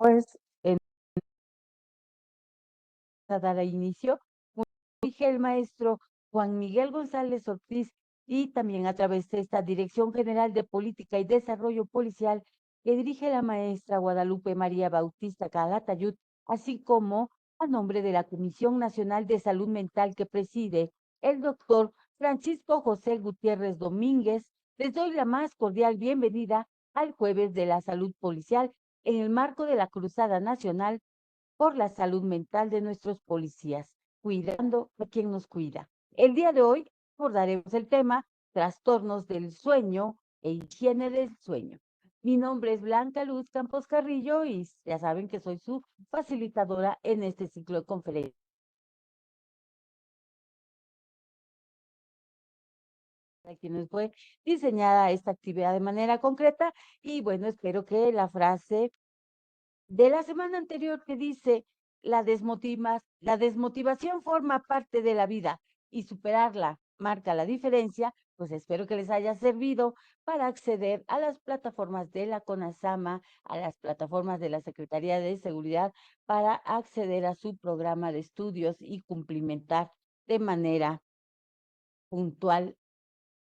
Pues, a dar a inicio, dije el maestro Juan Miguel González Ortiz y también a través de esta Dirección General de Política y Desarrollo Policial que dirige la maestra Guadalupe María Bautista Calatayud, así como a nombre de la Comisión Nacional de Salud Mental que preside el doctor Francisco José Gutiérrez Domínguez, les doy la más cordial bienvenida al Jueves de la Salud Policial en el marco de la Cruzada Nacional por la salud mental de nuestros policías, cuidando a quien nos cuida. El día de hoy abordaremos el tema trastornos del sueño e higiene del sueño. Mi nombre es Blanca Luz Campos Carrillo y ya saben que soy su facilitadora en este ciclo de conferencias. A quienes fue diseñada esta actividad de manera concreta y bueno, espero que la frase de la semana anterior que dice la desmotivación forma parte de la vida y superarla marca la diferencia, pues espero que les haya servido para acceder a las plataformas de la CONASAMA, a las plataformas de la Secretaría de Seguridad, para acceder a su programa de estudios y cumplimentar de manera puntual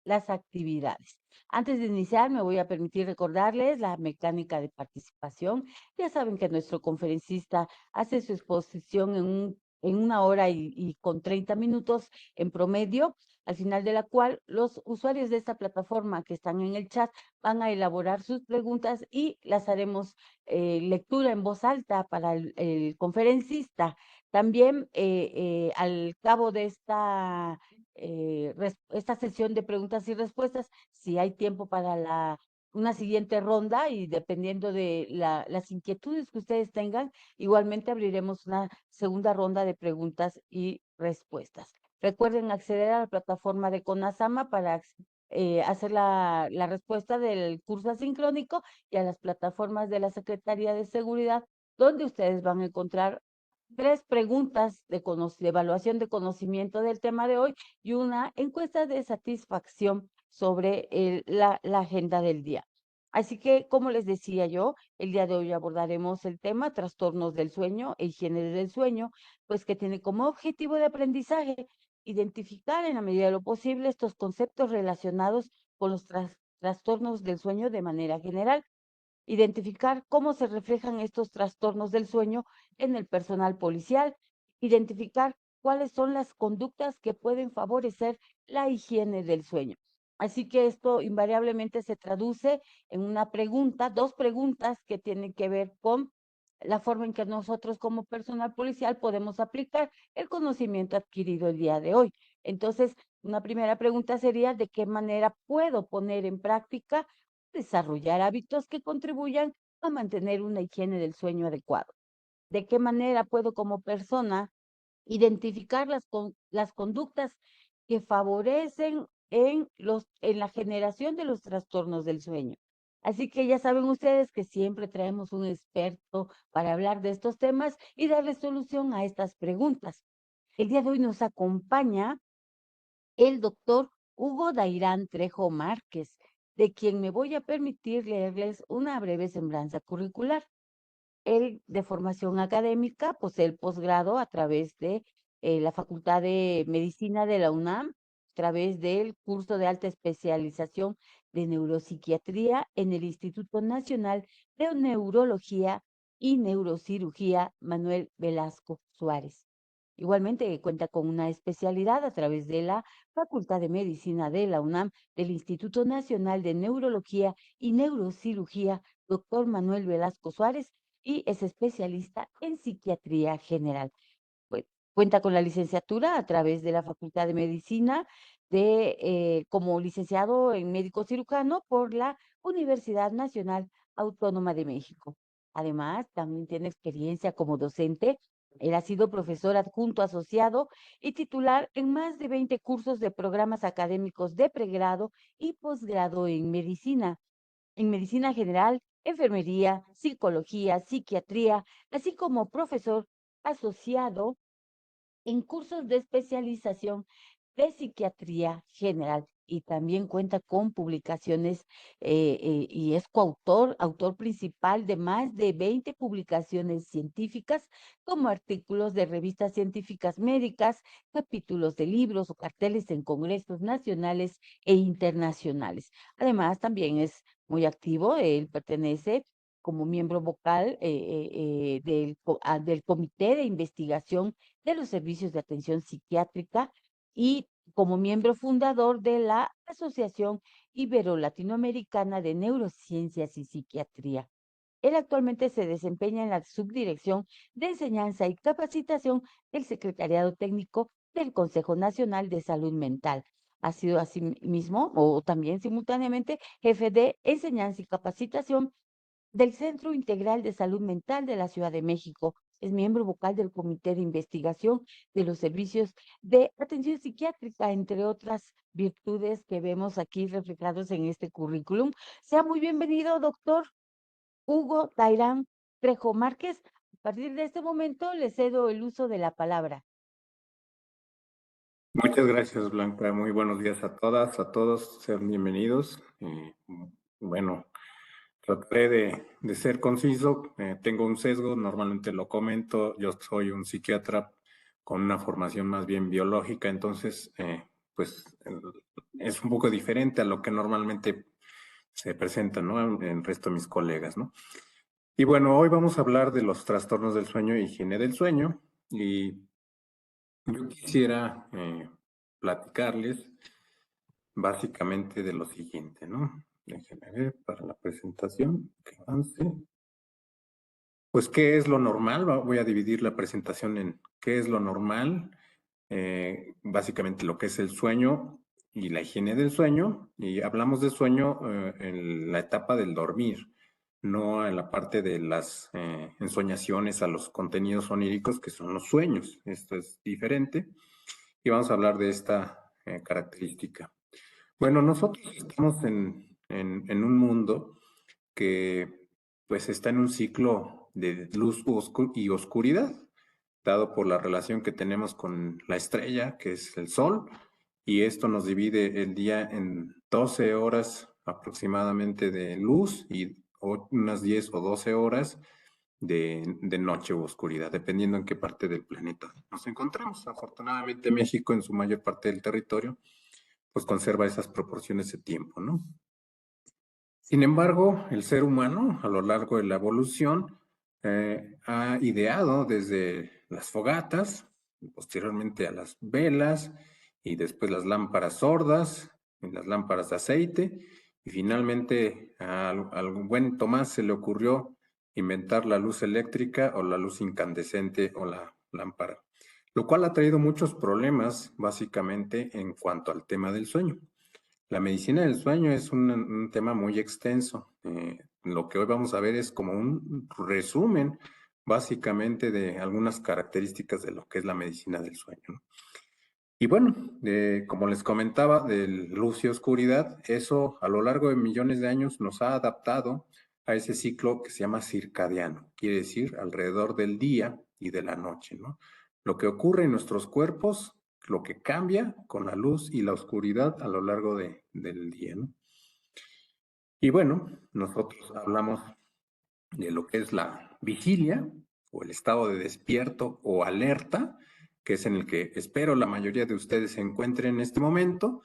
las actividades. Antes de iniciar, me voy a permitir recordarles la mecánica de participación. Ya saben que nuestro conferencista hace su exposición en 1 hora y con 30 minutos en promedio, al final de la cual los usuarios de esta plataforma que están en el chat van a elaborar sus preguntas y las haremos lectura en voz alta para el conferencista. También al cabo de esta sesión de preguntas y respuestas, si hay tiempo para una siguiente ronda y dependiendo de las inquietudes que ustedes tengan, igualmente abriremos una segunda ronda de preguntas y respuestas. Recuerden acceder a la plataforma de CONASAMA para hacer la respuesta del curso asincrónico y a las plataformas de la Secretaría de Seguridad, donde ustedes van a encontrar 3 preguntas de evaluación de conocimiento del tema de hoy y una encuesta de satisfacción sobre la agenda del día. Así que, como les decía yo, el día de hoy abordaremos el tema trastornos del sueño e higiene del sueño, pues que tiene como objetivo de aprendizaje identificar en la medida de lo posible estos conceptos relacionados con los trastornos del sueño de manera general, identificar cómo se reflejan estos trastornos del sueño en el personal policial, identificar cuáles son las conductas que pueden favorecer la higiene del sueño. Así que esto invariablemente se traduce en una pregunta, 2 preguntas que tienen que ver con la forma en que nosotros como personal policial podemos aplicar el conocimiento adquirido el día de hoy. Entonces, una primera pregunta sería, ¿de qué manera puedo poner en práctica desarrollar hábitos que contribuyan a mantener una higiene del sueño adecuado? ¿De qué manera puedo como persona identificar las conductas que favorecen en la generación de los trastornos del sueño? Así que ya saben ustedes que siempre traemos un experto para hablar de estos temas y darle solución a estas preguntas. El día de hoy nos acompaña el doctor Hugo Dairán Trejo Márquez, de quien me voy a permitir leerles una breve semblanza curricular. Él, de formación académica, posee el posgrado a través de la Facultad de Medicina de la UNAM, a través del curso de alta especialización de neuropsiquiatría en el Instituto Nacional de Neurología y Neurocirugía Manuel Velasco Suárez. Igualmente cuenta con una especialidad a través de la Facultad de Medicina de la UNAM, del Instituto Nacional de Neurología y Neurocirugía, doctor Manuel Velasco Suárez, y es especialista en psiquiatría general. Pues, cuenta con la licenciatura a través de la Facultad de Medicina como licenciado en médico cirujano por la Universidad Nacional Autónoma de México. Además, también tiene experiencia como docente. Él ha sido profesor adjunto asociado y titular en más de 20 cursos de programas académicos de pregrado y posgrado en medicina general, enfermería, psicología, psiquiatría, así como profesor asociado en cursos de especialización de psiquiatría general. y también cuenta con publicaciones y es autor principal de más de 20 publicaciones científicas, como artículos de revistas científicas médicas, capítulos de libros o carteles en congresos nacionales e internacionales. Además, también es muy activo, él pertenece como miembro vocal del Comité de Investigación de los Servicios de Atención Psiquiátrica y como miembro fundador de la Asociación Ibero-Latinoamericana de Neurociencias y Psiquiatría. Él actualmente se desempeña en la subdirección de enseñanza y capacitación del Secretariado Técnico del Consejo Nacional de Salud Mental. Ha sido asimismo o también simultáneamente jefe de enseñanza y capacitación del Centro Integral de Salud Mental de la Ciudad de México. Es miembro vocal del Comité de Investigación de los Servicios de Atención Psiquiátrica, entre otras virtudes que vemos aquí reflejados en este currículum. Sea muy bienvenido, doctor Hugo Dairán Trejo Márquez. A partir de este momento le cedo el uso de la palabra. Muchas gracias, Blanca. Muy buenos días a todas, a todos. Sean bienvenidos. Bueno, trataré de ser conciso. Tengo un sesgo, normalmente lo comento. Yo soy un psiquiatra con una formación más bien biológica, entonces, pues es un poco diferente a lo que normalmente se presenta, ¿no? En el resto de mis colegas, ¿no? Y bueno, hoy vamos a hablar de los trastornos del sueño y higiene del sueño. Y yo quisiera platicarles básicamente de lo siguiente, ¿no? Déjenme ver para la presentación, que avance. Pues, ¿qué es lo normal? Voy a dividir la presentación en qué es lo normal, básicamente lo que es el sueño y la higiene del sueño. Y hablamos de sueño en la etapa del dormir, no en la parte de las ensoñaciones a los contenidos oníricos, que son los sueños. Esto es diferente. Y vamos a hablar de esta característica. Bueno, nosotros estamos en un mundo que pues está en un ciclo de luz y oscuridad, dado por la relación que tenemos con la estrella, que es el Sol, y esto nos divide el día en 12 horas aproximadamente de luz y unas 10 o 12 horas de noche u oscuridad, dependiendo en qué parte del planeta nos encontremos. Afortunadamente, México, en su mayor parte del territorio, pues conserva esas proporciones de tiempo, ¿no? Sin embargo, el ser humano, a lo largo de la evolución, ha ideado desde las fogatas, posteriormente a las velas, y después las lámparas sordas, y las lámparas de aceite, y finalmente al buen Tomás se le ocurrió inventar la luz eléctrica o la luz incandescente o la lámpara, lo cual ha traído muchos problemas básicamente en cuanto al tema del sueño. La medicina del sueño es un tema muy extenso. Lo que hoy vamos a ver es como un resumen básicamente de algunas características de lo que es la medicina del sueño, ¿no? Y bueno, como les comentaba, de luz y oscuridad, eso a lo largo de millones de años nos ha adaptado a ese ciclo que se llama circadiano, quiere decir alrededor del día y de la noche, ¿no? Lo que ocurre en nuestros cuerpos, lo que cambia con la luz y la oscuridad a lo largo del día, ¿no? Y bueno, nosotros hablamos de lo que es la vigilia o el estado de despierto o alerta, que es en el que espero la mayoría de ustedes se encuentren en este momento,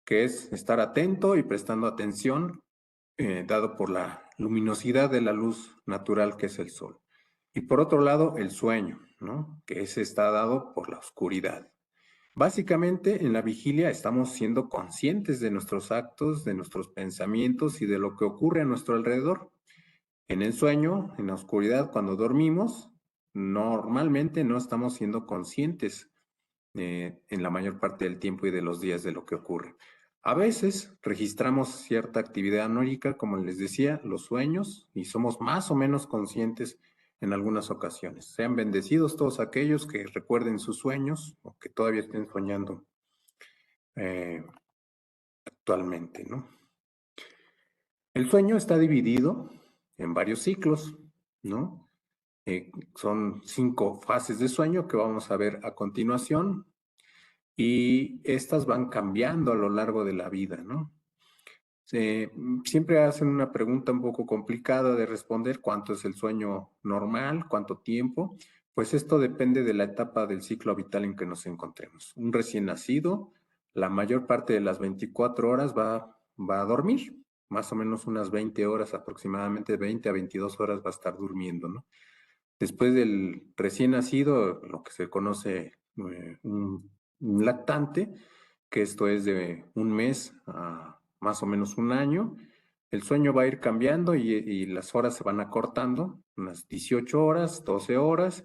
que es estar atento y prestando atención, dado por la luminosidad de la luz natural que es el sol. Y por otro lado, el sueño, ¿no? Que ese está dado por la oscuridad. Básicamente, en la vigilia estamos siendo conscientes de nuestros actos, de nuestros pensamientos y de lo que ocurre a nuestro alrededor. En el sueño, en la oscuridad, cuando dormimos, normalmente no estamos siendo conscientes en la mayor parte del tiempo y de los días de lo que ocurre. A veces registramos cierta actividad anórica, como les decía, los sueños, y somos más o menos conscientes en algunas ocasiones. Sean bendecidos todos aquellos que recuerden sus sueños o que todavía estén soñando actualmente, ¿no? El sueño está dividido en varios ciclos, ¿no? Son 5 fases de sueño que vamos a ver a continuación. y estas van cambiando a lo largo de la vida, ¿no? Siempre hacen una pregunta un poco complicada de responder: ¿cuánto es el sueño normal? ¿Cuánto tiempo? Pues esto depende de la etapa del ciclo vital en que nos encontremos. Un recién nacido, la mayor parte de las 24 horas va a dormir, más o menos unas 20 horas aproximadamente, 20 a 22 horas va a estar durmiendo, ¿no? Después del recién nacido, lo que se conoce un lactante, que esto es de un mes a más o menos un año, el sueño va a ir cambiando y las horas se van acortando, unas 18 horas, 12 horas,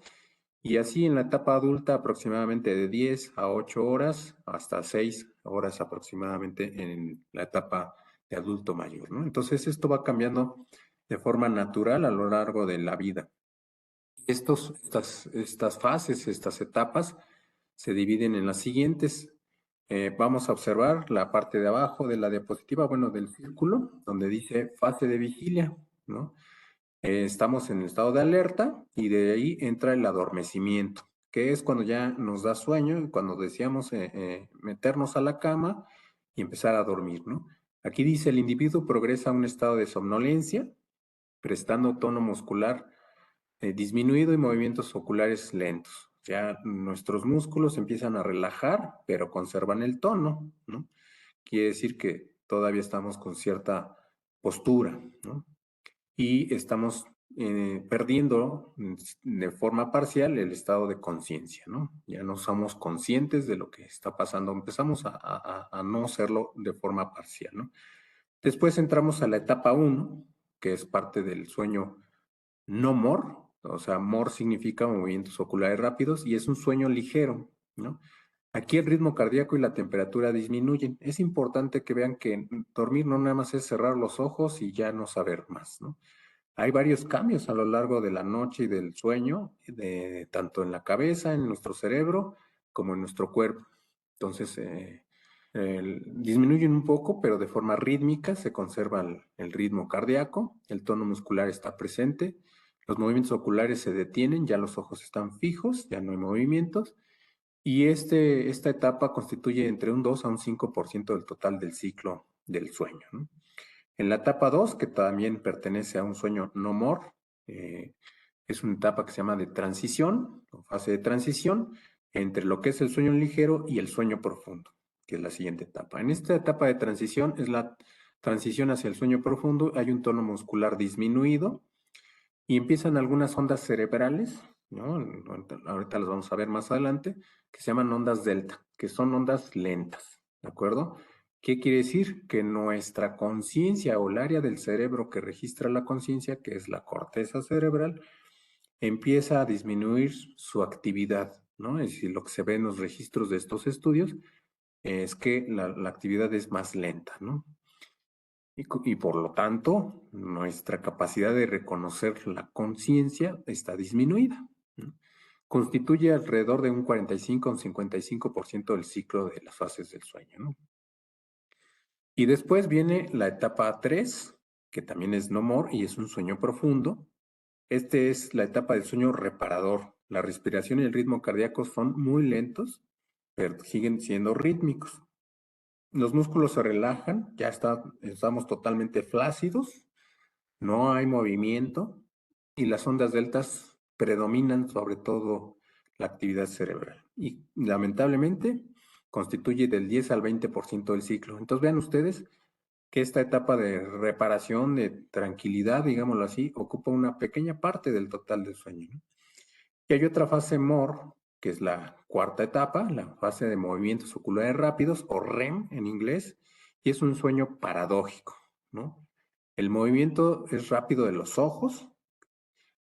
y así en la etapa adulta aproximadamente de 10 a 8 horas, hasta 6 horas aproximadamente en la etapa de adulto mayor, ¿no? Entonces esto va cambiando de forma natural a lo largo de la vida. Estas fases, estas etapas, se dividen en las siguientes. Vamos a observar la parte de abajo de la diapositiva, bueno, del círculo, donde dice fase de vigilia, ¿no? Estamos en el estado de alerta y de ahí entra el adormecimiento, que es cuando ya nos da sueño y cuando deseamos meternos a la cama y empezar a dormir, ¿no? Aquí dice: el individuo progresa a un estado de somnolencia, prestando tono muscular disminuido y movimientos oculares lentos. Ya nuestros músculos empiezan a relajar, pero conservan el tono, ¿no? Quiere decir que todavía estamos con cierta postura, ¿no? Y estamos perdiendo de forma parcial el estado de conciencia, ¿no? Ya no somos conscientes de lo que está pasando, empezamos a no serlo de forma parcial, ¿no? Después entramos a la etapa 1, que es parte del sueño no MOR, o sea, MOR significa movimientos oculares rápidos y es un sueño ligero, ¿no? Aquí el ritmo cardíaco y la temperatura disminuyen. Es importante que vean que dormir no nada más es cerrar los ojos y ya no saber más, ¿no? Hay varios cambios a lo largo de la noche y del sueño, tanto en la cabeza, en nuestro cerebro, como en nuestro cuerpo. Entonces, disminuyen un poco, pero de forma rítmica se conserva el ritmo cardíaco, el tono muscular está presente, los movimientos oculares se detienen, ya los ojos están fijos, ya no hay movimientos, y esta etapa constituye entre un 2 a un 5% del total del ciclo del sueño, ¿no? En la etapa 2, que también pertenece a un sueño no more, es una etapa que se llama de transición, o fase de transición, entre lo que es el sueño ligero y el sueño profundo, que es la siguiente etapa. En esta etapa de transición es la transición hacia el sueño profundo, hay un tono muscular disminuido y empiezan algunas ondas cerebrales, ¿no? Ahorita las vamos a ver más adelante, que se llaman ondas delta, que son ondas lentas, ¿de acuerdo? ¿Qué quiere decir? Que nuestra conciencia o el área del cerebro que registra la conciencia, que es la corteza cerebral, empieza a disminuir su actividad, ¿no? Es decir, lo que se ve en los registros de estos estudios es que la actividad es más lenta, ¿no? Y por lo tanto, nuestra capacidad de reconocer la conciencia está disminuida, ¿no? Constituye alrededor de un 45 o un 55% del ciclo de las fases del sueño, ¿no? Y después viene la etapa 3, que también es no more y es un sueño profundo. Este es la etapa del sueño reparador. La respiración y el ritmo cardíaco son muy lentos, pero siguen siendo rítmicos. Los músculos se relajan, estamos totalmente flácidos, no hay movimiento y las ondas deltas predominan sobre todo la actividad cerebral. Y lamentablemente constituye del 10 al 20% del ciclo. Entonces vean ustedes que esta etapa de reparación, de tranquilidad, digámoslo así, ocupa una pequeña parte del total del sueño, ¿no? Y hay otra fase MOR, que es la cuarta etapa, la fase de movimientos oculares rápidos, o REM en inglés, y es un sueño paradójico, ¿no? El movimiento es rápido de los ojos,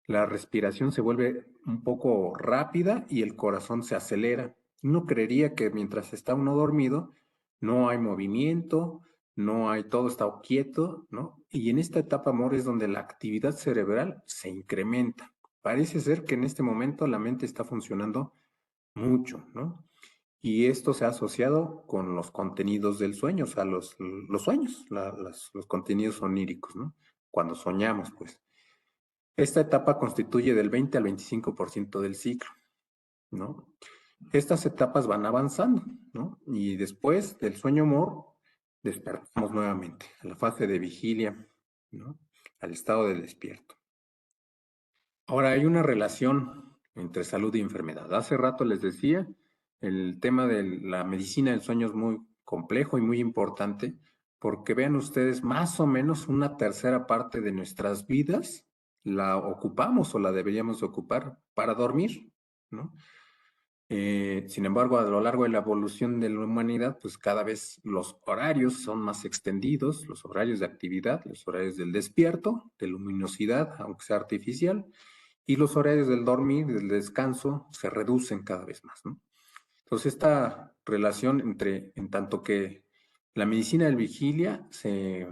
la respiración se vuelve un poco rápida y el corazón se acelera. Uno creería que mientras está uno dormido, no hay movimiento, no hay, todo está quieto, ¿no? Y en esta etapa, amor, es donde la actividad cerebral se incrementa. Parece ser que en este momento la mente está funcionando mucho, ¿no? Y esto se ha asociado con los contenidos del sueño, o sea, los sueños, los contenidos oníricos, ¿no? Cuando soñamos, pues. Esta etapa constituye del 20 al 25% del ciclo, ¿no? Estas etapas van avanzando, ¿no? Y después del sueño MOR, despertamos nuevamente a la fase de vigilia, ¿no? Al estado de despierto. Ahora, hay una relación entre salud y enfermedad. Hace rato les decía, el tema de la medicina del sueño es muy complejo y muy importante, porque vean ustedes, más o menos una tercera parte de nuestras vidas la ocupamos o la deberíamos ocupar para dormir, ¿no? Sin embargo, a lo largo de la evolución de la humanidad, pues cada vez los horarios son más extendidos, los horarios de actividad, los horarios del despierto, de luminosidad, aunque sea artificial, y los horarios del dormir, del descanso, se reducen cada vez más, ¿no? Entonces, esta relación en tanto que la medicina del vigilia se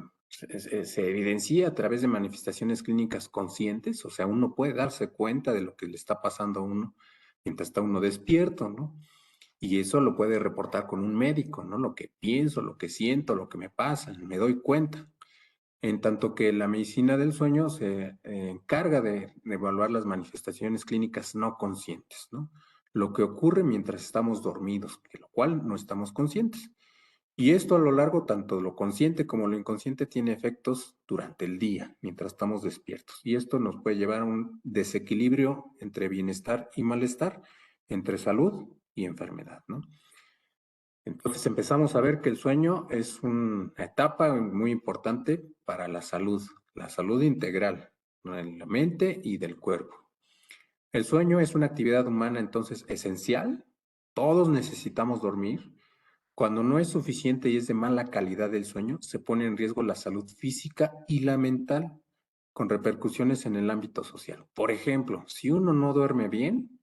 evidencia a través de manifestaciones clínicas conscientes, o sea, uno puede darse cuenta de lo que le está pasando a uno mientras está uno despierto, ¿no? Y eso lo puede reportar con un médico, ¿no? Lo que pienso, lo que siento, lo que me pasa, me doy cuenta. En tanto que la medicina del sueño se encarga de evaluar las manifestaciones clínicas no conscientes, ¿no? Lo que ocurre mientras estamos dormidos, que lo cual no estamos conscientes. Y esto a lo largo, tanto lo consciente como lo inconsciente, tiene efectos durante el día, mientras estamos despiertos. Y esto nos puede llevar a un desequilibrio entre bienestar y malestar, entre salud y enfermedad, ¿no? Entonces empezamos a ver que el sueño es una etapa muy importante para la salud integral, ¿no? De la mente y del cuerpo. El sueño es una actividad humana entonces esencial. Todos necesitamos dormir. Cuando no es suficiente y es de mala calidad el sueño, se pone en riesgo la salud física y la mental, con repercusiones en el ámbito social. Por ejemplo, si uno no duerme bien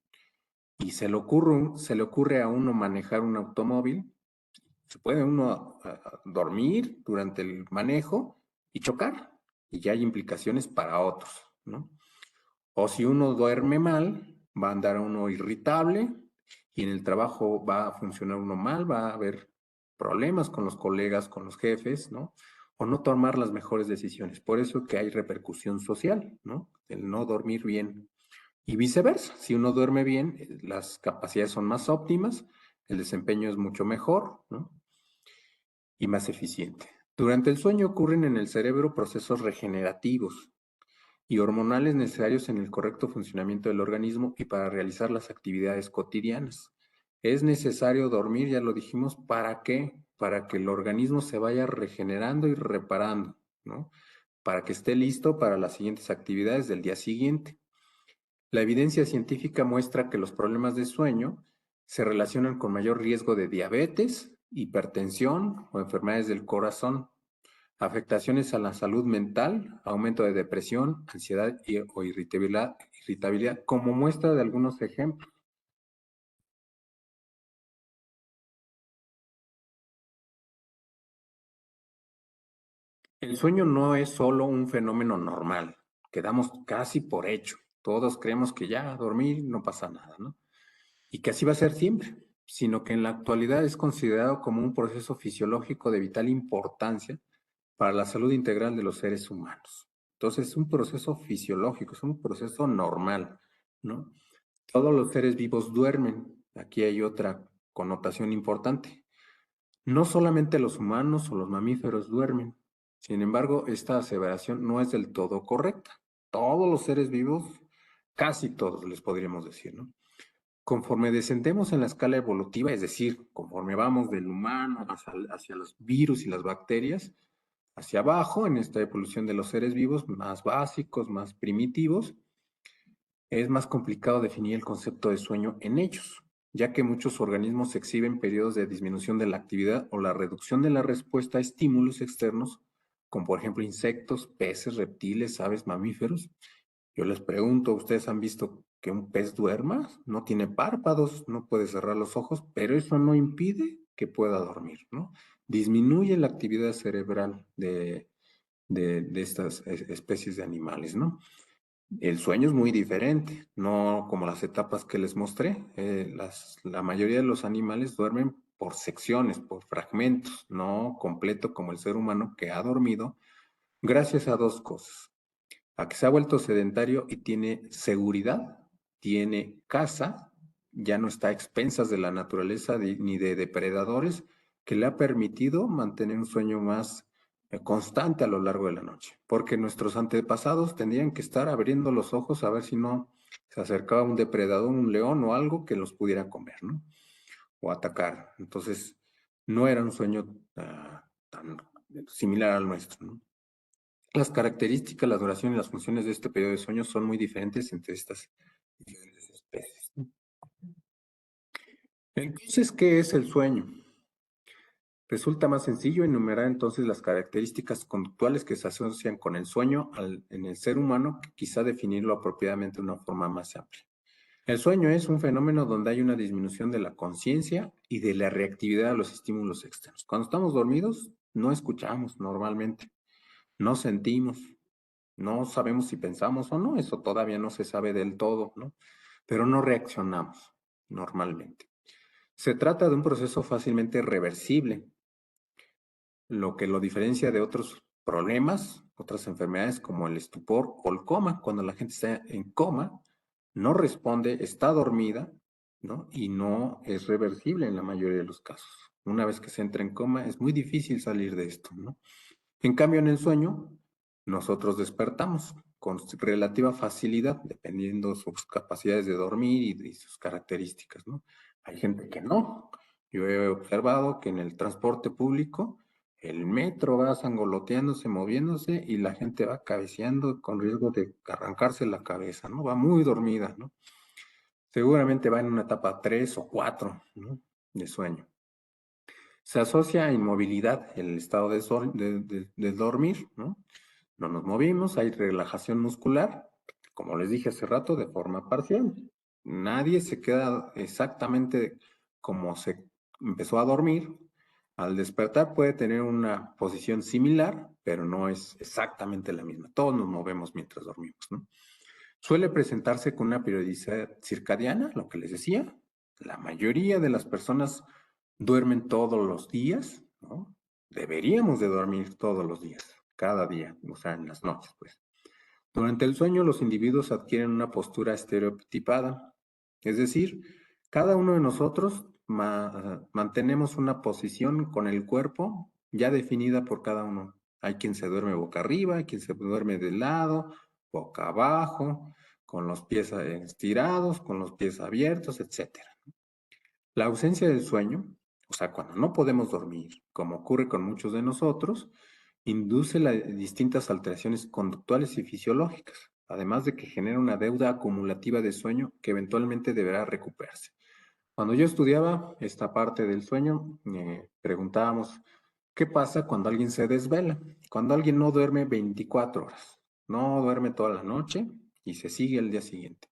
y se le ocurre a uno manejar un automóvil, se puede uno dormir durante el manejo y chocar, y ya hay implicaciones para otros, ¿no? O si uno duerme mal, va a andar uno irritable y en el trabajo va a funcionar uno mal, va a haber problemas con los colegas, con los jefes, ¿no? O no tomar las mejores decisiones. Por eso que hay repercusión social, ¿no? El no dormir bien. Y viceversa, si uno duerme bien, las capacidades son más óptimas, el desempeño es mucho mejor, ¿no? Y más eficiente. Durante el sueño ocurren en el cerebro procesos regenerativos y hormonales necesarios en el correcto funcionamiento del organismo y para realizar las actividades cotidianas. Es necesario dormir, ya lo dijimos, ¿para qué? Para que el organismo se vaya regenerando y reparando, ¿no? Para que esté listo para las siguientes actividades del día siguiente. La evidencia científica muestra que los problemas de sueño se relacionan con mayor riesgo de diabetes, hipertensión o enfermedades del corazón, afectaciones a la salud mental, aumento de depresión, ansiedad o irritabilidad, como muestra de algunos ejemplos. El sueño no es solo un fenómeno normal, que damos casi por hecho. Todos creemos que ya dormir no pasa nada, ¿no? Y que así va a ser siempre, sino que en la actualidad es considerado como un proceso fisiológico de vital importancia para la salud integral de los seres humanos. Entonces, es un proceso fisiológico, es un proceso normal, ¿no? Todos los seres vivos duermen. Aquí hay otra connotación importante. No solamente los humanos o los mamíferos duermen. Sin embargo, esta aseveración no es del todo correcta. Todos los seres vivos, casi todos les podríamos decir, ¿no? Conforme descendemos en la escala evolutiva, es decir, conforme vamos del humano hacia los virus y las bacterias, hacia abajo, en esta evolución de los seres vivos más básicos, más primitivos, es más complicado definir el concepto de sueño en ellos, ya que muchos organismos exhiben periodos de disminución de la actividad o la reducción de la respuesta a estímulos externos, como por ejemplo insectos, peces, reptiles, aves, mamíferos. Yo les pregunto, ¿ustedes han visto que un pez duerma? No tiene párpados, no puede cerrar los ojos, pero eso no impide que pueda dormir, ¿no? Disminuye la actividad cerebral de estas especies de animales, ¿no? El sueño es muy diferente, no como las etapas que les mostré. La mayoría de los animales duermen por secciones, por fragmentos, no completo como el ser humano que ha dormido, gracias a dos cosas. A que se ha vuelto sedentario y tiene seguridad, tiene casa ya no está a expensas de la naturaleza ni de depredadores, que le ha permitido mantener un sueño más constante a lo largo de la noche, porque nuestros antepasados tendrían que estar abriendo los ojos a ver si no se acercaba un depredador, un león o algo que los pudiera comer, ¿no? O atacar. Entonces, no era un sueño tan similar al nuestro, ¿no? Las características, la duración y las funciones de este periodo de sueño son muy diferentes entre estas diferentes especies, ¿no? Entonces, ¿qué es el sueño? Resulta más sencillo enumerar entonces las características conductuales que se asocian con el sueño en el ser humano, que quizá definirlo apropiadamente de una forma más amplia. El sueño es un fenómeno donde hay una disminución de la conciencia y de la reactividad a los estímulos externos. Cuando estamos dormidos, no escuchamos normalmente, no sentimos, no sabemos si pensamos o no, eso todavía no se sabe del todo, ¿no? Pero no reaccionamos normalmente. Se trata de un proceso fácilmente reversible, lo que lo diferencia de otros problemas, otras enfermedades como el estupor o el coma. Cuando la gente está en coma, no responde, está dormida, ¿no? Y no es reversible en la mayoría de los casos. Una vez que se entra en coma, es muy difícil salir de esto, ¿no? En cambio, en el sueño, nosotros despertamos con relativa facilidad, dependiendo de sus capacidades de dormir y de sus características, ¿no? Hay gente que no. Yo he observado que en el transporte público, el metro va sangoloteándose, moviéndose y la gente va cabeceando con riesgo de arrancarse la cabeza, ¿no? Va muy dormida, ¿no? Seguramente va en una etapa 3 o 4, ¿no? De sueño. Se asocia a inmovilidad, el estado de dormir, ¿no? No nos movimos, hay relajación muscular, como les dije hace rato, de forma parcial. Nadie se queda exactamente como se empezó a dormir. Al despertar puede tener una posición similar, pero no es exactamente la misma. Todos nos movemos mientras dormimos, ¿no? Suele presentarse con una periodicidad circadiana, lo que les decía. La mayoría de las personas duermen todos los días, ¿no? Deberíamos de dormir todos los días, cada día, o sea, en las noches, pues. Durante el sueño, los individuos adquieren una postura estereotipada, es decir, cada uno de nosotros mantenemos una posición con el cuerpo ya definida por cada uno. Hay quien se duerme boca arriba, hay quien se duerme de lado, boca abajo, con los pies estirados, con los pies abiertos, etcétera. La ausencia del sueño, o sea, cuando no podemos dormir, como ocurre con muchos de nosotros, induce distintas alteraciones conductuales y fisiológicas, además de que genera una deuda acumulativa de sueño que eventualmente deberá recuperarse. Cuando yo estudiaba esta parte del sueño, preguntábamos, ¿qué pasa cuando alguien se desvela? Cuando alguien no duerme 24 horas, no duerme toda la noche y se sigue el día siguiente.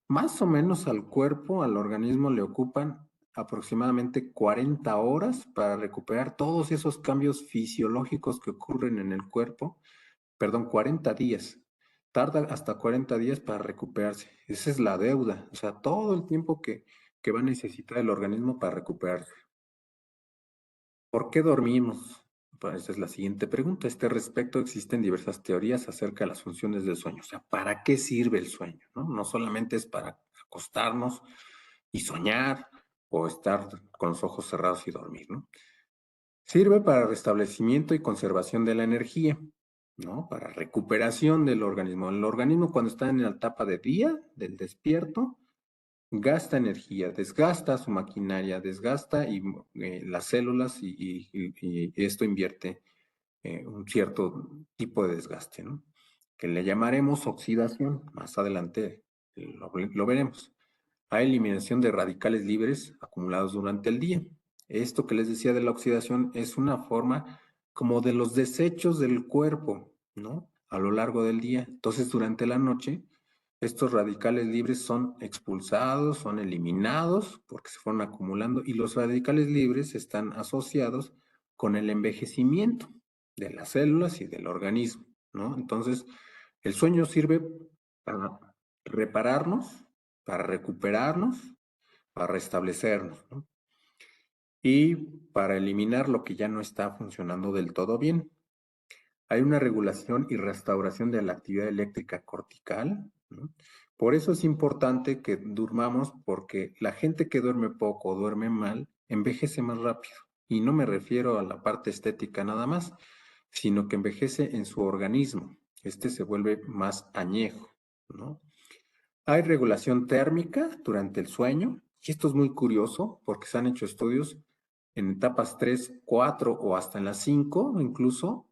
Más o menos al cuerpo, al organismo le ocupan aproximadamente 40 horas para recuperar todos esos cambios fisiológicos que ocurren en el cuerpo. Perdón, 40 días. Tarda hasta 40 días para recuperarse. Esa es la deuda, o sea, todo el tiempo que va a necesitar el organismo para recuperarse. ¿Por qué dormimos? Pues esa es la siguiente pregunta. A este respecto existen diversas teorías acerca de las funciones del sueño. O sea, ¿para qué sirve el sueño? No solamente es para acostarnos y soñar o estar con los ojos cerrados y dormir, ¿no? Sirve para restablecimiento y conservación de la energía, ¿no? Para recuperación del organismo. El organismo cuando está en la etapa de día, del despierto, gasta energía, desgasta su maquinaria, desgasta las células y esto invierte un cierto tipo de desgaste, ¿no? Que le llamaremos oxidación. Más adelante lo veremos. Hay eliminación de radicales libres acumulados durante el día. Esto que les decía de la oxidación es una forma como de los desechos del cuerpo, ¿no? A lo largo del día. Entonces, durante la noche, estos radicales libres son expulsados, son eliminados porque se fueron acumulando y los radicales libres están asociados con el envejecimiento de las células y del organismo, ¿no? Entonces, el sueño sirve para repararnos, para recuperarnos, para restablecernos, ¿no? Y para eliminar lo que ya no está funcionando del todo bien. Hay una regulación y restauración de la actividad eléctrica cortical, ¿no? Por eso es importante que durmamos, porque la gente que duerme poco o duerme mal envejece más rápido. Y no me refiero a la parte estética nada más, sino que envejece en su organismo. Este se vuelve más añejo, ¿no? Hay regulación térmica durante el sueño, y esto es muy curioso porque se han hecho estudios en etapas 3, 4 o hasta en las 5 incluso.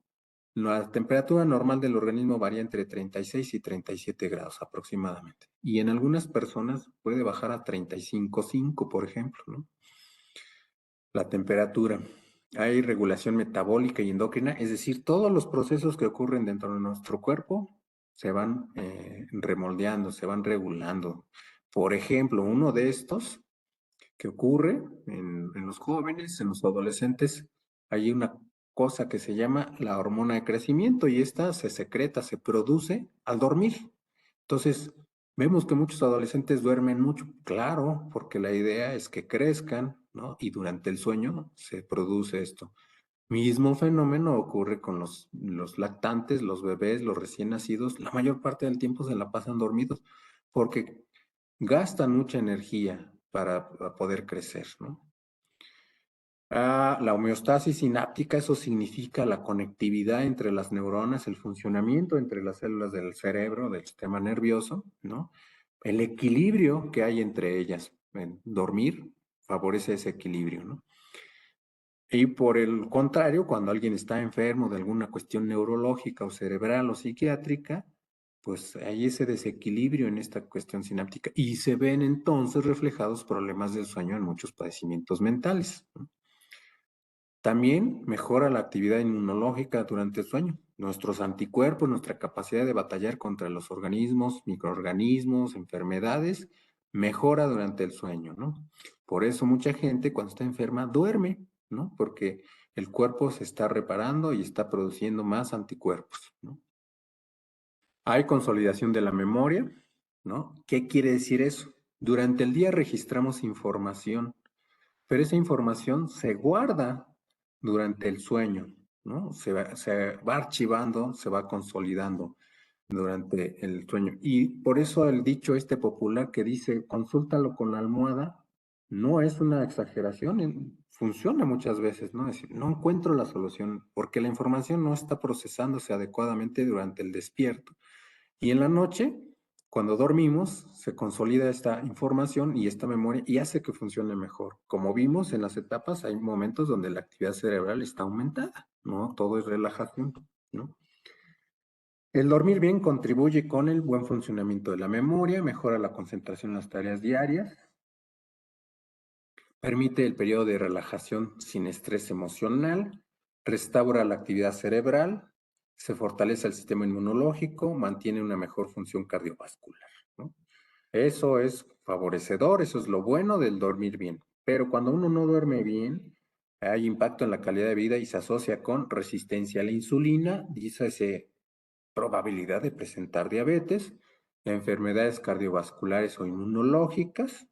La temperatura normal del organismo varía entre 36 y 37 grados aproximadamente. Y en algunas personas puede bajar a 35,5, por ejemplo, ¿no? La temperatura. Hay regulación metabólica y endocrina, es decir, todos los procesos que ocurren dentro de nuestro cuerpo se van remoldeando, se van regulando. Por ejemplo, uno de estos que ocurre en los jóvenes, en los adolescentes, hay una cosa que se llama la hormona de crecimiento y esta se secreta, se produce al dormir. Entonces, vemos que muchos adolescentes duermen mucho, claro, porque la idea es que crezcan, ¿no? Y durante el sueño se produce esto. Mismo fenómeno ocurre con los lactantes, los bebés, los recién nacidos. La mayor parte del tiempo se la pasan dormidos porque gastan mucha energía para poder crecer, ¿no? La homeostasis sináptica, eso significa la conectividad entre las neuronas, el funcionamiento entre las células del cerebro, del sistema nervioso, ¿no? El equilibrio que hay entre ellas. Dormir favorece ese equilibrio, ¿no? Y por el contrario, cuando alguien está enfermo de alguna cuestión neurológica o cerebral o psiquiátrica, pues hay ese desequilibrio en esta cuestión sináptica y se ven entonces reflejados problemas del sueño en muchos padecimientos mentales, ¿no? También mejora la actividad inmunológica durante el sueño. Nuestros anticuerpos, nuestra capacidad de batallar contra los organismos, microorganismos, enfermedades, mejora durante el sueño, ¿no? Por eso mucha gente cuando está enferma duerme, ¿no? Porque el cuerpo se está reparando y está produciendo más anticuerpos, ¿no? Hay consolidación de la memoria, ¿no? ¿Qué quiere decir eso? Durante el día registramos información, pero esa información se guarda durante el sueño, ¿no? Se va archivando, se va consolidando durante el sueño. Y por eso el dicho este popular que dice, consúltalo con la almohada, no es una exageración, funciona muchas veces, ¿no? Es decir, no encuentro la solución porque la información no está procesándose adecuadamente durante el despierto. Y en la noche, cuando dormimos, se consolida esta información y esta memoria y hace que funcione mejor. Como vimos en las etapas, hay momentos donde la actividad cerebral está aumentada, ¿no? Todo es relajación, ¿no? El dormir bien contribuye con el buen funcionamiento de la memoria, mejora la concentración en las tareas diarias, permite el periodo de relajación sin estrés emocional, restaura la actividad cerebral, se fortalece el sistema inmunológico, mantiene una mejor función cardiovascular, ¿no? Eso es favorecedor, eso es lo bueno del dormir bien. Pero cuando uno no duerme bien, hay impacto en la calidad de vida y se asocia con resistencia a la insulina, dice probabilidad de presentar diabetes, enfermedades cardiovasculares o inmunológicas,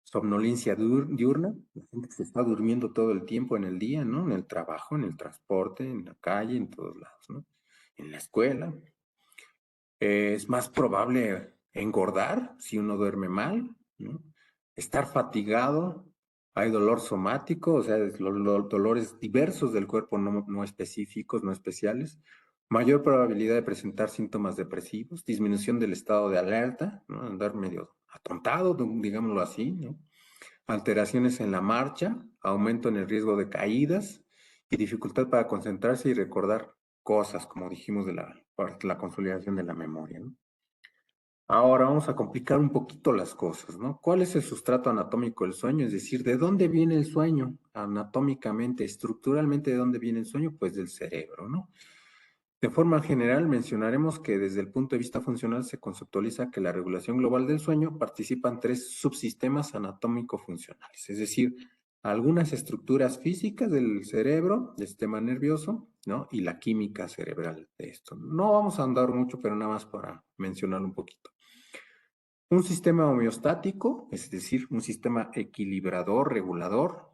somnolencia diurna, la gente que se está durmiendo todo el tiempo en el día, ¿no? En el trabajo, en el transporte, en la calle, en todos lados, ¿no? En la escuela. Es más probable engordar si uno duerme mal, ¿no? Estar fatigado, hay dolor somático, o sea, dolores diversos del cuerpo, no específicos, no especiales, mayor probabilidad de presentar síntomas depresivos, disminución del estado de alerta, ¿no? Andar medio atontado, digámoslo así, ¿no? Alteraciones en la marcha, aumento en el riesgo de caídas y dificultad para concentrarse y recordar cosas, como dijimos de la consolidación de la memoria, ¿no? Ahora vamos a complicar un poquito las cosas, ¿no? ¿Cuál es el sustrato anatómico del sueño? Es decir, ¿de dónde viene el sueño? Anatómicamente, estructuralmente, ¿de dónde viene el sueño? Pues del cerebro, ¿no? De forma general, mencionaremos que desde el punto de vista funcional se conceptualiza que la regulación global del sueño participan tres subsistemas anatómico-funcionales, es decir, algunas estructuras físicas del cerebro, del sistema nervioso, ¿no? Y la química cerebral de esto. No vamos a andar mucho, pero nada más para mencionarlo un poquito. Un sistema homeostático, es decir, un sistema equilibrador, regulador,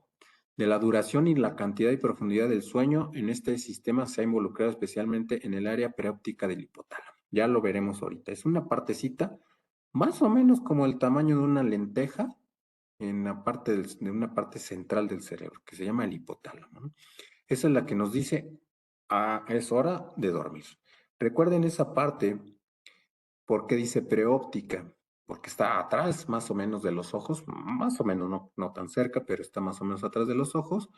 de la duración y la cantidad y profundidad del sueño. En este sistema se ha involucrado especialmente en el área preóptica del hipotálamo. Ya lo veremos ahorita. Es una partecita más o menos como el tamaño de una lenteja en la parte de una parte central del cerebro, que se llama el hipotálamo, ¿no? Esa es la que nos dice, ah, es hora de dormir. Recuerden esa parte, ¿por qué dice preóptica? Porque está atrás más o menos de los ojos, más o menos, no tan cerca, pero está más o menos atrás de los ojos.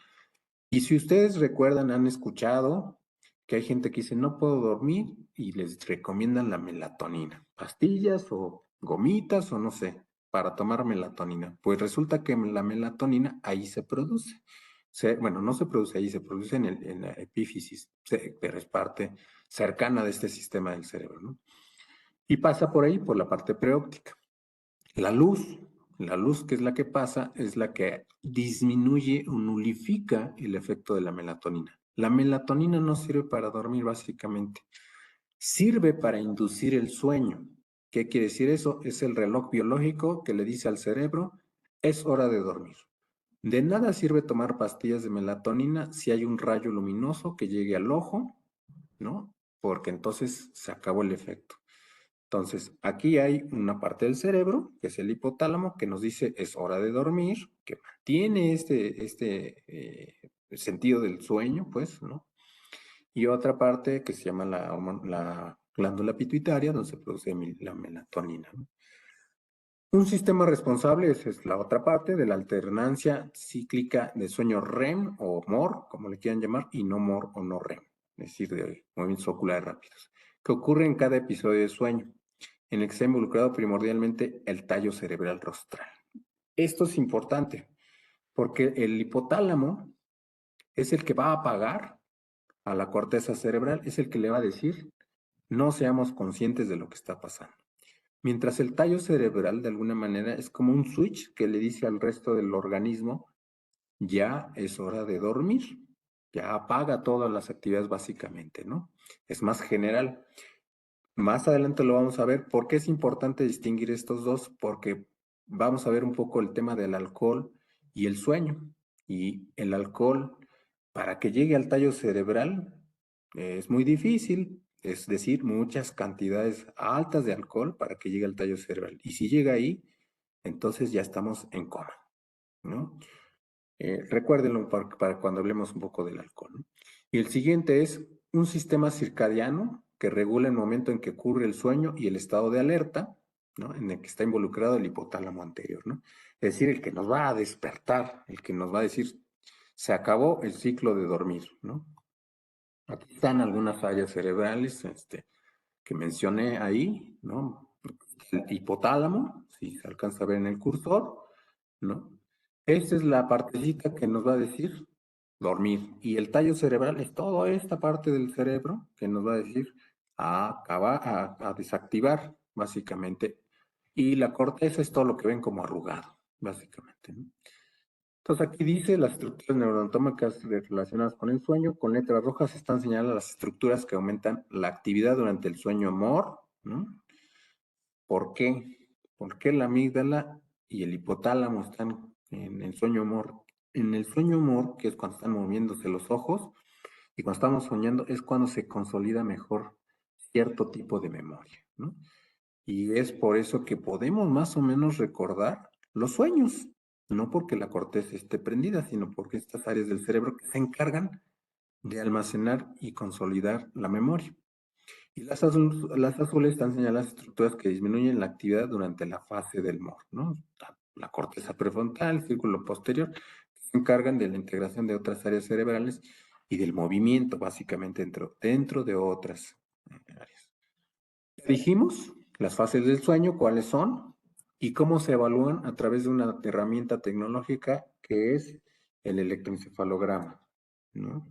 Y si ustedes recuerdan, han escuchado que hay gente que dice, no puedo dormir y les recomiendan la melatonina, pastillas o gomitas o no sé, para tomar melatonina. Pues resulta que la melatonina ahí se produce. Bueno, no se produce ahí, se produce en la epífisis, pero es parte cercana de este sistema del cerebro, ¿no? Y pasa por ahí, por la parte preóptica. La luz, la luz que es la que pasa, es la que disminuye o nulifica el efecto de la melatonina. La melatonina no sirve para dormir básicamente, sirve para inducir el sueño. ¿Qué quiere decir eso? Es el reloj biológico que le dice al cerebro, es hora de dormir. De nada sirve tomar pastillas de melatonina si hay un rayo luminoso que llegue al ojo, ¿no? Porque entonces se acabó el efecto. Entonces, aquí hay una parte del cerebro, que es el hipotálamo, que nos dice es hora de dormir, que mantiene este sentido del sueño, pues, ¿no? Y otra parte que se llama la glándula pituitaria, donde se produce la melatonina, ¿no? Un sistema responsable es la otra parte de la alternancia cíclica de sueño REM o MOR, como le quieran llamar, y no MOR o no REM, es decir, de movimientos oculares rápidos, que ocurre en cada episodio de sueño, en el que está involucrado primordialmente el tallo cerebral rostral. Esto es importante porque el hipotálamo es el que va a apagar a la corteza cerebral, es el que le va a decir, no seamos conscientes de lo que está pasando. Mientras el tallo cerebral, de alguna manera, es como un switch que le dice al resto del organismo, ya es hora de dormir, ya apaga todas las actividades básicamente, ¿no? Es más general. Más adelante lo vamos a ver. ¿Por qué es importante distinguir estos dos? Porque vamos a ver un poco el tema del alcohol y el sueño. Y el alcohol, para que llegue al tallo cerebral, es muy difícil, es decir, muchas cantidades altas de alcohol para que llegue al tallo cerebral. Y si llega ahí, entonces ya estamos en coma, ¿no? Recuérdenlo para cuando hablemos un poco del alcohol, ¿no? Y el siguiente es un sistema circadiano que regula el momento en que ocurre el sueño y el estado de alerta, ¿no? En el que está involucrado el hipotálamo anterior, ¿no? Es decir, el que nos va a despertar, el que nos va a decir, se acabó el ciclo de dormir, ¿no? Aquí están algunas áreas cerebrales que mencioné ahí, ¿no? El hipotálamo, si se alcanza a ver en el cursor, ¿no? Esta es la partecita que nos va a decir dormir. Y el tallo cerebral es toda esta parte del cerebro que nos va a decir a desactivar, básicamente. Y la corteza es todo lo que ven como arrugado, básicamente, ¿no? Entonces aquí dice las estructuras neuroanatómicas relacionadas con el sueño, con letras rojas están señaladas las estructuras que aumentan la actividad durante el sueño MOR, ¿no? ¿Por qué? ¿Por qué la amígdala y el hipotálamo están en el sueño MOR? En el sueño MOR, que es cuando están moviéndose los ojos, y cuando estamos soñando, es cuando se consolida mejor cierto tipo de memoria, ¿no? Y es por eso que podemos más o menos recordar los sueños, no porque la corteza esté prendida, sino porque estas áreas del cerebro que se encargan de almacenar y consolidar la memoria. Y las azules están señaladas estructuras que disminuyen la actividad durante la fase del MOR, ¿no? La corteza prefrontal, el círculo posterior, que se encargan de la integración de otras áreas cerebrales y del movimiento, básicamente, dentro de otras áreas. Ya dijimos las fases del sueño, cuáles son y cómo se evalúan a través de una herramienta tecnológica que es el electroencefalograma, ¿no?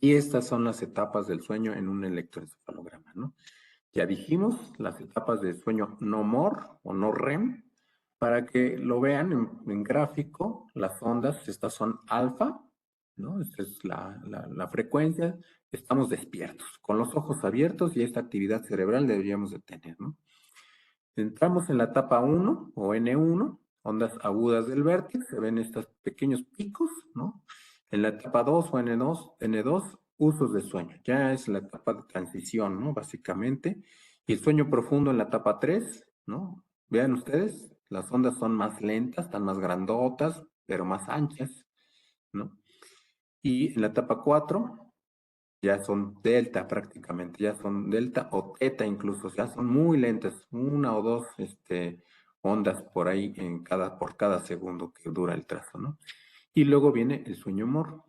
Y estas son las etapas del sueño en un electroencefalograma, ¿no? Ya dijimos las etapas del sueño no MOR o no REM, para que lo vean en gráfico, las ondas, estas son alfa, ¿no? Esta es la frecuencia, estamos despiertos, con los ojos abiertos y esta actividad cerebral deberíamos de tener, ¿no? Entramos en la etapa 1 o N1, ondas agudas del vértice, se ven estos pequeños picos, ¿no? En la etapa 2 o N2, usos de sueño, ya es la etapa de transición, ¿no? Básicamente, Y el sueño profundo en la etapa 3, ¿no? Vean ustedes, las ondas son más lentas, están más grandotas, pero más anchas, ¿no? Y en la etapa 4 ya son delta prácticamente, ya son delta o teta incluso, ya son muy lentas, una o dos ondas por ahí por cada segundo que dura el trazo, ¿no? Y luego viene el sueño humor,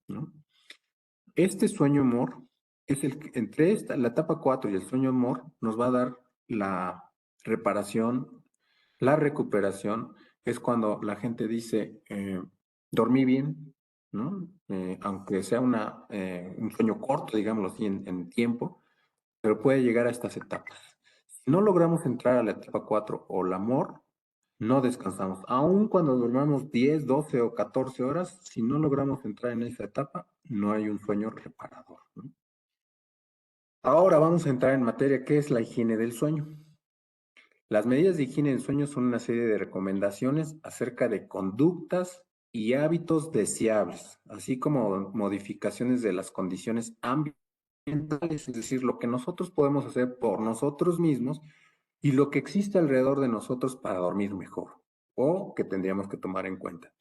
¿no? Este sueño humor es el que, entre la etapa 4 y el sueño humor, nos va a dar la reparación, la recuperación, es cuando la gente dice, dormí bien, ¿no? Aunque sea un sueño corto, digámoslo así, en tiempo, pero puede llegar a estas etapas. Si no logramos entrar a la etapa 4 o el amor, no descansamos. Aun cuando dormamos 10, 12 o 14 horas, si no logramos entrar en esa etapa, no hay un sueño reparador, ¿no? Ahora vamos a entrar en materia, ¿qué es la higiene del sueño? Las medidas de higiene del sueño son una serie de recomendaciones acerca de conductas y hábitos deseables, así como modificaciones de las condiciones ambientales, es decir, lo que nosotros podemos hacer por nosotros mismos y lo que existe alrededor de nosotros para dormir mejor o que tendríamos que tomar en cuenta.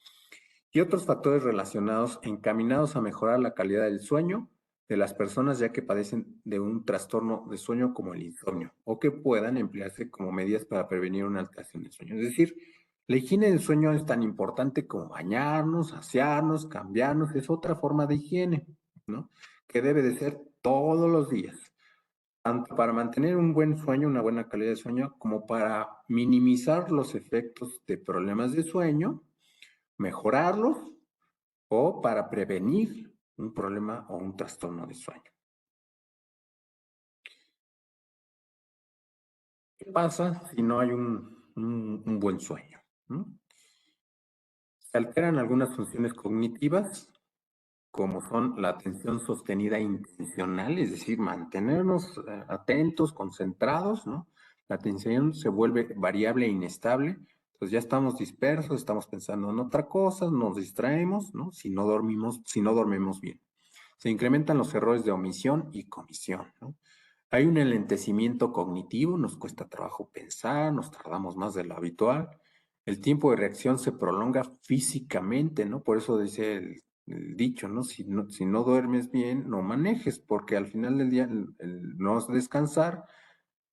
Y otros factores relacionados encaminados a mejorar la calidad del sueño de las personas ya que padecen de un trastorno de sueño como el insomnio o que puedan emplearse como medidas para prevenir una alteración del sueño. Es decir, la higiene del sueño es tan importante como bañarnos, asearnos, cambiarnos, es otra forma de higiene, ¿no? Que debe de ser todos los días, tanto para mantener un buen sueño, una buena calidad de sueño, como para minimizar los efectos de problemas de sueño, mejorarlos o para prevenir un problema o un trastorno de sueño. ¿Qué pasa si no hay un buen sueño? ¿No? Se alteran algunas funciones cognitivas, como son la atención sostenida intencional, es decir, mantenernos atentos, concentrados, ¿no? La atención se vuelve variable e inestable, entonces ya estamos dispersos, estamos pensando en otra cosa, nos distraemos, ¿no? Si no dormimos bien. Se incrementan los errores de omisión y comisión, ¿no? Hay un enlentecimiento cognitivo, nos cuesta trabajo pensar, nos tardamos más de lo habitual. El tiempo de reacción se prolonga físicamente, ¿no? Por eso dice el dicho, ¿no? Si no duermes bien, no manejes, porque al final del día el no descansar,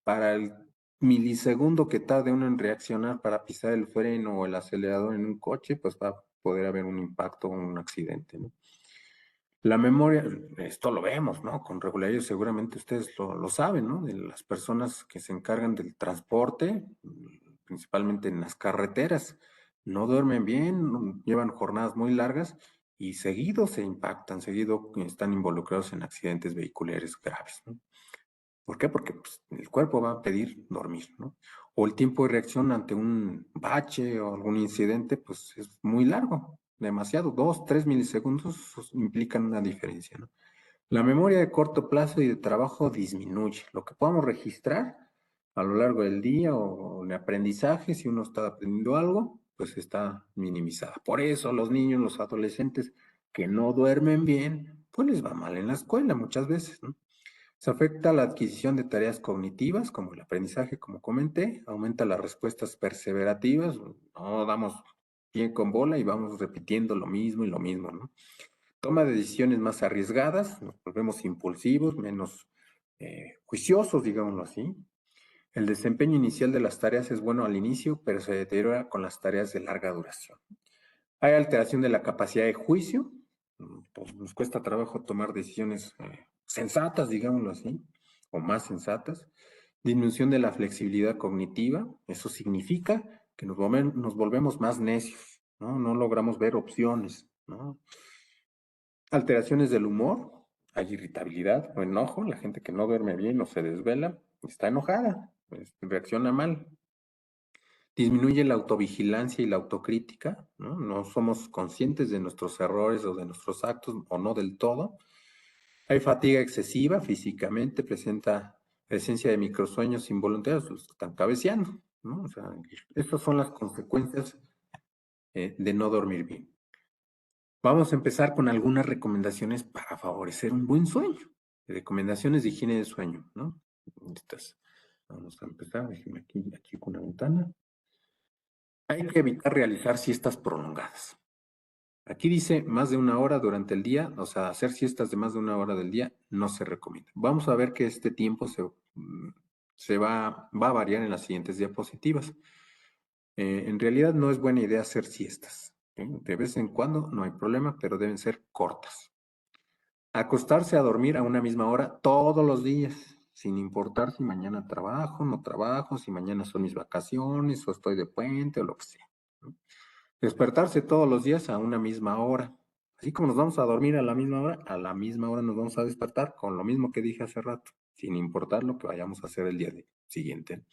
para el milisegundo que tarde uno en reaccionar para pisar el freno o el acelerador en un coche, pues va a poder haber un impacto o un accidente, ¿no? La memoria, esto lo vemos, ¿no? Con regularidad, seguramente ustedes lo saben, ¿no? De las personas que se encargan del transporte, principalmente en las carreteras, no duermen bien, llevan jornadas muy largas y seguido se impactan, seguido están involucrados en accidentes vehiculares graves, ¿no? ¿Por qué? Porque pues, el cuerpo va a pedir dormir, ¿no? O el tiempo de reacción ante un bache o algún incidente, pues es muy largo, demasiado, 2, 3 milisegundos implican una diferencia, ¿no? La memoria de corto plazo y de trabajo disminuye. Lo que podamos registrar a lo largo del día o en aprendizaje, si uno está aprendiendo algo, pues está minimizada. Por eso los niños, los adolescentes que no duermen bien, pues les va mal en la escuela muchas veces, ¿no? Se afecta la adquisición de tareas cognitivas, como el aprendizaje, como comenté, aumenta las respuestas perseverativas, no damos pie con bola y vamos repitiendo lo mismo y lo mismo, ¿no? Toma de decisiones más arriesgadas, nos volvemos impulsivos, menos juiciosos, digámoslo así. El desempeño inicial de las tareas es bueno al inicio, pero se deteriora con las tareas de larga duración. Hay alteración de la capacidad de juicio, pues nos cuesta trabajo tomar decisiones sensatas, digámoslo así, o más sensatas. Disminución de la flexibilidad cognitiva, eso significa que nos volvemos más necios, ¿no? No logramos ver opciones, ¿no? Alteraciones del humor, hay irritabilidad o enojo, la gente que no duerme bien o se desvela está enojada, pues, reacciona mal. Disminuye la autovigilancia y la autocrítica, ¿no? No somos conscientes de nuestros errores o de nuestros actos o no del todo. Hay fatiga excesiva físicamente, presenta presencia de microsueños involuntarios, los que están cabeceando, ¿no? O sea, estas son las consecuencias de no dormir bien. Vamos a empezar con algunas recomendaciones para favorecer un buen sueño. Recomendaciones de higiene de sueño, ¿no? Estas. Vamos a empezar, déjenme aquí achico una ventana. Hay que evitar realizar siestas prolongadas. Aquí dice más de una hora durante el día, o sea, hacer siestas de más de una hora del día no se recomienda. Vamos a ver que este tiempo se va a variar en las siguientes diapositivas. En realidad no es buena idea hacer siestas. ¿Ok? De vez en cuando no hay problema, pero deben ser cortas. Acostarse a dormir a una misma hora todos los días, sin importar si mañana trabajo, no trabajo, si mañana son mis vacaciones o estoy de puente o lo que sea. ¿No? Despertarse todos los días a una misma hora. Así como nos vamos a dormir a la misma hora nos vamos a despertar con lo mismo que dije hace rato, sin importar lo que vayamos a hacer el día siguiente.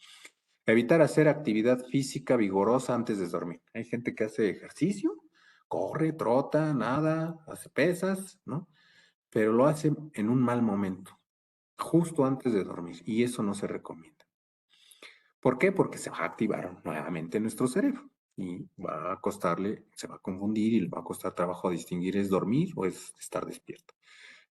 Evitar hacer actividad física vigorosa antes de dormir. Hay gente que hace ejercicio, corre, trota, nada, hace pesas, ¿no? Pero lo hace en un mal momento, justo antes de dormir, y eso no se recomienda. ¿Por qué? Porque se va a activar nuevamente nuestro cerebro y va a costarle, se va a confundir y le va a costar trabajo distinguir es dormir o es estar despierto.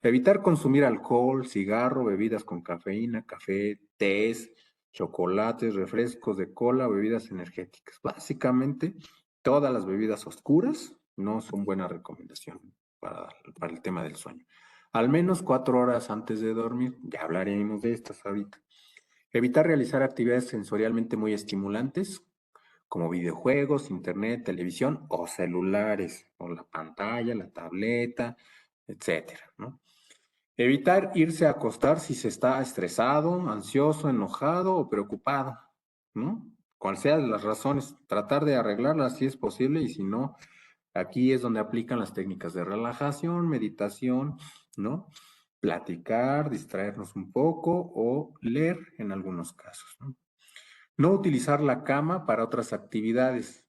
Evitar consumir alcohol, cigarro, bebidas con cafeína, café, tés, chocolates, refrescos de cola, bebidas energéticas. Básicamente, todas las bebidas oscuras no son buena recomendación para el tema del sueño. Al menos 4 horas antes de dormir, ya hablaremos de estas ahorita. Evitar realizar actividades sensorialmente muy estimulantes, como videojuegos, internet, televisión o celulares, o la pantalla, la tableta, etcétera, ¿no? Evitar irse a acostar si se está estresado, ansioso, enojado o preocupado, ¿no? Cual sean las razones, tratar de arreglarlas si es posible y si no, aquí es donde aplican las técnicas de relajación, meditación, ¿no? Platicar, distraernos un poco o leer en algunos casos, ¿no? No utilizar la cama para otras actividades,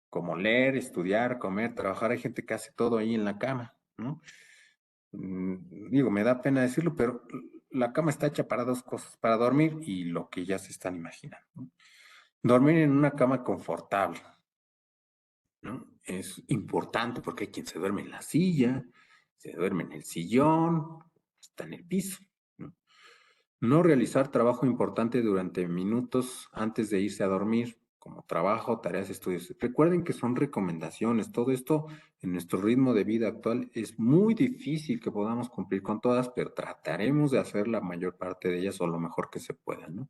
como leer, estudiar, comer, trabajar. Hay gente que hace todo ahí en la cama, ¿no? Digo, me da pena decirlo, pero la cama está hecha para dos cosas, para dormir y lo que ya se están imaginando, ¿no? Dormir en una cama confortable, ¿no? Es importante porque hay quien se duerme en la silla, se duerme en el sillón, está en el piso, ¿no? No realizar trabajo importante durante minutos antes de irse a dormir, como trabajo, tareas, estudios. Recuerden que son recomendaciones. Todo esto en nuestro ritmo de vida actual es muy difícil que podamos cumplir con todas, pero trataremos de hacer la mayor parte de ellas o lo mejor que se pueda, ¿no?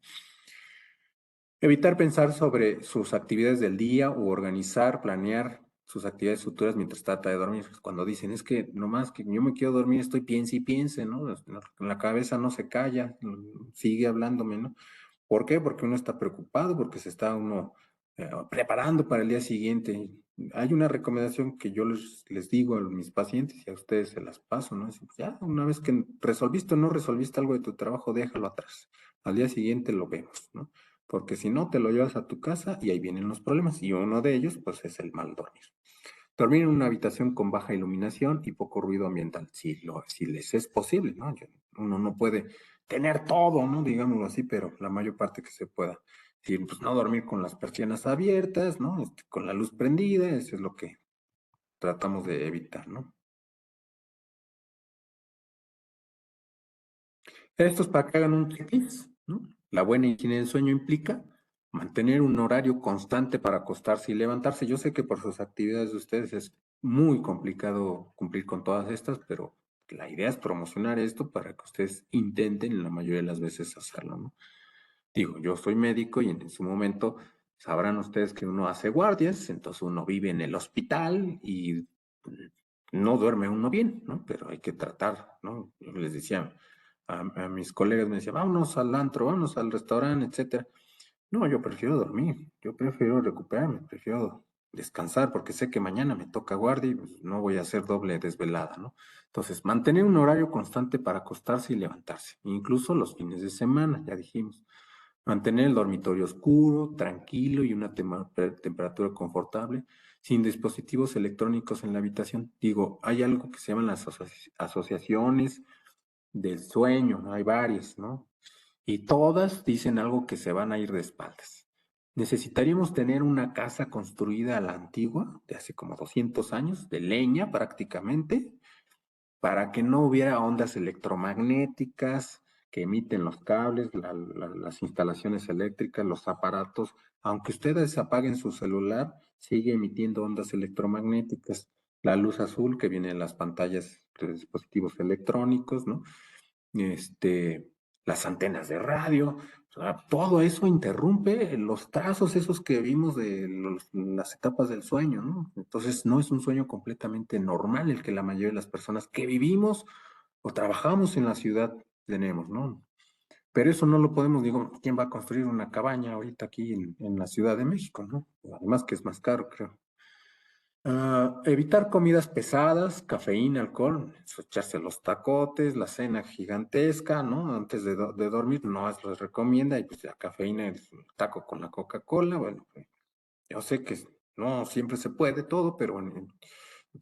Evitar pensar sobre sus actividades del día o organizar, planear sus actividades futuras mientras trata de dormir. Cuando dicen, es que nomás que yo me quiero dormir, estoy piense y piense, ¿no? La cabeza no se calla, sigue hablándome, ¿no? ¿Por qué? Porque uno está preocupado, porque se está uno preparando para el día siguiente. Hay una recomendación que yo les digo a mis pacientes y a ustedes se las paso, ¿no? Es, ya, una vez que resolviste o no resolviste algo de tu trabajo, déjalo atrás. Al día siguiente lo vemos, ¿no? Porque si no, te lo llevas a tu casa y ahí vienen los problemas. Y uno de ellos, pues, es el mal dormir. Dormir en una habitación con baja iluminación y poco ruido ambiental, si les es posible, ¿no? Uno no puede tener todo, ¿no? Digámoslo así, pero la mayor parte que se pueda. Y pues no dormir con las persianas abiertas, ¿no? Con la luz prendida, eso es lo que tratamos de evitar, ¿no? Esto es para que hagan un checklist, ¿no? La buena higiene del sueño implica mantener un horario constante para acostarse y levantarse. Yo sé que por sus actividades de ustedes es muy complicado cumplir con todas estas, pero la idea es promocionar esto para que ustedes intenten la mayoría de las veces hacerlo, ¿no? Digo, yo soy médico y en su momento sabrán ustedes que uno hace guardias, entonces uno vive en el hospital y no duerme uno bien, ¿no? Pero hay que tratar, ¿no? Yo les decía a mis colegas, me decía, vámonos al antro, vámonos al restaurante, etcétera. No, yo prefiero dormir, yo prefiero recuperarme, prefiero descansar porque sé que mañana me toca guardia y pues, no voy a hacer doble desvelada, ¿no? Entonces, mantener un horario constante para acostarse y levantarse, incluso los fines de semana, ya dijimos. Mantener el dormitorio oscuro, tranquilo y una temperatura confortable, sin dispositivos electrónicos en la habitación. Digo, hay algo que se llaman las asociaciones del sueño, hay varias, ¿no? Y todas dicen algo que se van a ir de espaldas. Necesitaríamos tener una casa construida a la antigua, de hace como 200 años, de leña prácticamente, para que no hubiera ondas electromagnéticas que emiten los cables, las instalaciones eléctricas, los aparatos. Aunque ustedes apaguen su celular, sigue emitiendo ondas electromagnéticas. La luz azul que viene en las pantallas de dispositivos electrónicos, ¿no? Las antenas de radio, o sea, todo eso interrumpe los trazos esos que vimos de las etapas del sueño, ¿no? Entonces no es un sueño completamente normal el que la mayoría de las personas que vivimos o trabajamos en la ciudad tenemos, ¿no? Pero eso no lo podemos, digo, ¿quién va a construir una cabaña ahorita aquí en la Ciudad de México, ¿no? Además que es más caro, creo. Evitar comidas pesadas, cafeína, alcohol, echarse los tacotes, la cena gigantesca, ¿no? Antes de dormir, no les recomienda, y pues la cafeína, el taco con la Coca-Cola, bueno, pues, yo sé que no siempre se puede todo, pero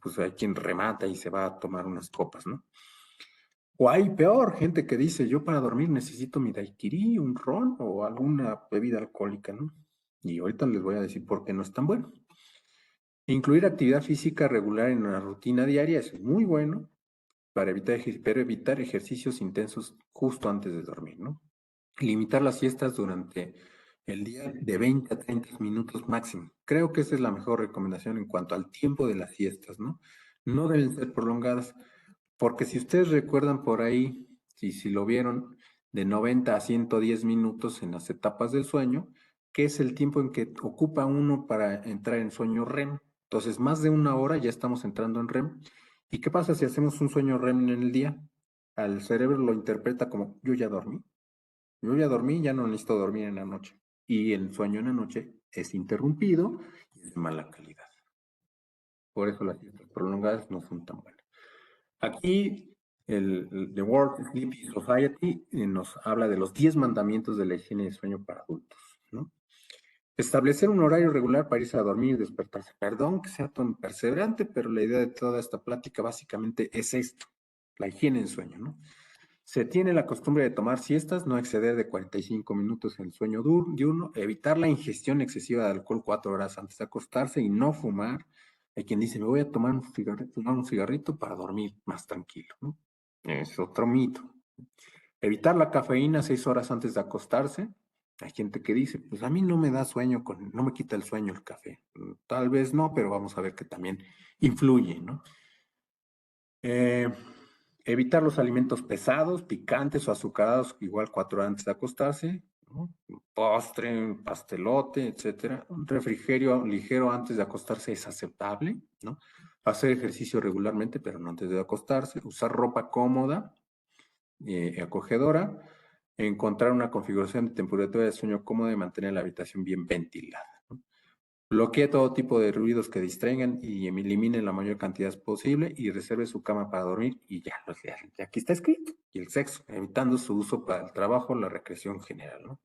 pues hay quien remata y se va a tomar unas copas, ¿no? O hay peor, gente que dice, yo para dormir necesito mi daiquiri, un ron o alguna bebida alcohólica, ¿no? Y ahorita les voy a decir por qué no es tan bueno. Incluir actividad física regular en la rutina diaria es muy bueno para evitar ejercicios intensos justo antes de dormir, ¿no? Limitar las siestas durante el día de 20 a 30 minutos máximo. Creo que esa es la mejor recomendación en cuanto al tiempo de las siestas, ¿no? No deben ser prolongadas, porque si ustedes recuerdan por ahí, si lo vieron, de 90 a 110 minutos en las etapas del sueño, que es el tiempo en que ocupa uno para entrar en sueño REM. Entonces, más de una hora ya estamos entrando en REM. ¿Y qué pasa si hacemos un sueño REM en el día? Al cerebro lo interpreta como yo ya dormí. Yo ya dormí, ya no necesito dormir en la noche. Y el sueño en la noche es interrumpido y es de mala calidad. Por eso las siestas prolongadas no son tan buenas. Aquí The World Sleep Society nos habla de los 10 mandamientos de la higiene de sueño para adultos, ¿no? Establecer un horario regular para irse a dormir y despertarse. Perdón que sea tan perseverante, pero la idea de toda esta plática básicamente es esto, la higiene del sueño, ¿no? Se tiene la costumbre de tomar siestas, no exceder de 45 minutos en el sueño diurno, evitar la ingestión excesiva de alcohol 4 horas antes de acostarse y no fumar. Hay quien dice, me voy a tomar un cigarrito para dormir más tranquilo, ¿no? Es otro mito. Evitar la cafeína 6 horas antes de acostarse. Hay gente que dice, pues a mí no me da sueño, no me quita el sueño el café. Tal vez no, pero vamos a ver que también influye, ¿no? Eh, Evitar los alimentos pesados, picantes o azucarados, igual 4 horas antes de acostarse, ¿no? Un postre, un pastelote, etcétera. Un refrigerio ligero antes de acostarse es aceptable, ¿no? Hacer ejercicio regularmente, pero no antes de acostarse. Usar ropa cómoda, acogedora. Encontrar una configuración de temperatura de sueño cómoda y mantener la habitación bien ventilada. Bloquee todo tipo de ruidos que distraigan y elimine la mayor cantidad posible y reserve su cama para dormir y ya, aquí está escrito. Y el sexo, evitando su uso para el trabajo, la recreación general, ¿no?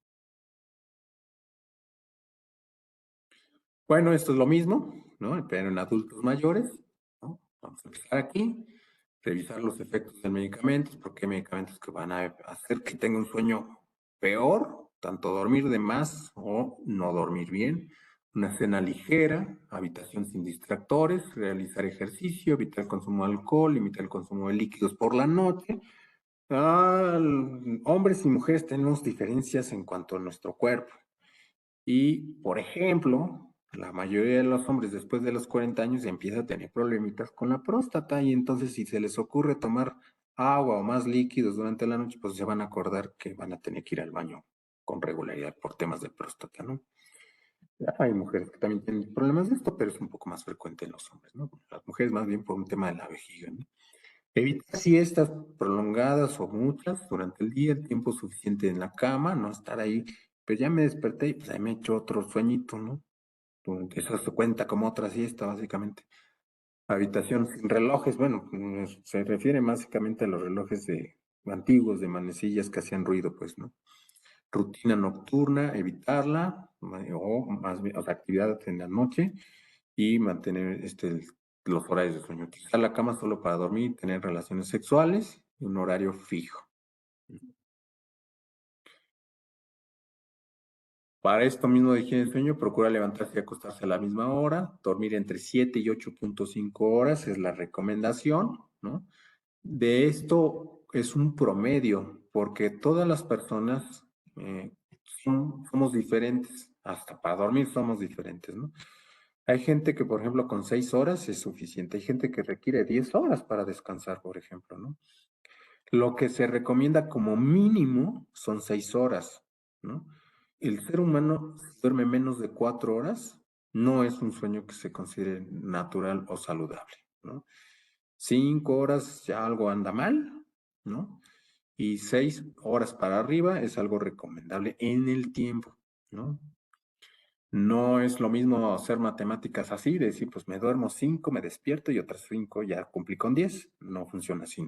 Bueno, esto es lo mismo, ¿no? Pero en adultos mayores, ¿no? Vamos a empezar aquí, revisar los efectos del medicamento, porque hay medicamentos que van a hacer que tenga un sueño peor, tanto dormir de más o no dormir bien. Una cena ligera, habitación sin distractores, realizar ejercicio, evitar el consumo de alcohol, limitar el consumo de líquidos por la noche. Hombres y mujeres tenemos diferencias en cuanto a nuestro cuerpo. Y, por ejemplo, la mayoría de los hombres después de los 40 años empieza a tener problemitas con la próstata y entonces si se les ocurre tomar agua o más líquidos durante la noche, pues se van a acordar que van a tener que ir al baño con regularidad por temas de próstata, ¿no? Hay mujeres que también tienen problemas de esto, pero es un poco más frecuente en los hombres, ¿no? Las mujeres más bien por un tema de la vejiga, ¿no? Evitar siestas prolongadas o muchas durante el día, el tiempo suficiente en la cama, no estar ahí, pues ya me desperté y pues ahí me echo otro sueñito, ¿no? Eso se cuenta como otra siesta, básicamente. Habitación sin relojes, bueno, se refiere básicamente a los relojes antiguos de manecillas que hacían ruido, pues, ¿no? Rutina nocturna, evitarla, o más bien, o sea, actividad en la noche y mantener los horarios de sueño. Utilizar la cama solo para dormir, tener relaciones sexuales y un horario fijo. Para esto mismo de higiene del sueño, procura levantarse y acostarse a la misma hora, dormir entre 7 y 8.5 horas es la recomendación, ¿no? De esto es un promedio porque todas las personas somos diferentes, hasta para dormir somos diferentes, ¿no? Hay gente que, por ejemplo, con 6 horas es suficiente. Hay gente que requiere 10 horas para descansar, por ejemplo, ¿no? Lo que se recomienda como mínimo son 6 horas, ¿no? El ser humano si duerme menos de 4 horas, no es un sueño que se considere natural o saludable, ¿no? 5 horas ya algo anda mal, ¿no? Y 6 horas para arriba es algo recomendable en el tiempo, ¿no? No es lo mismo hacer matemáticas así, de decir, pues me duermo 5, me despierto y otras 5 ya cumplí con 10. No funciona así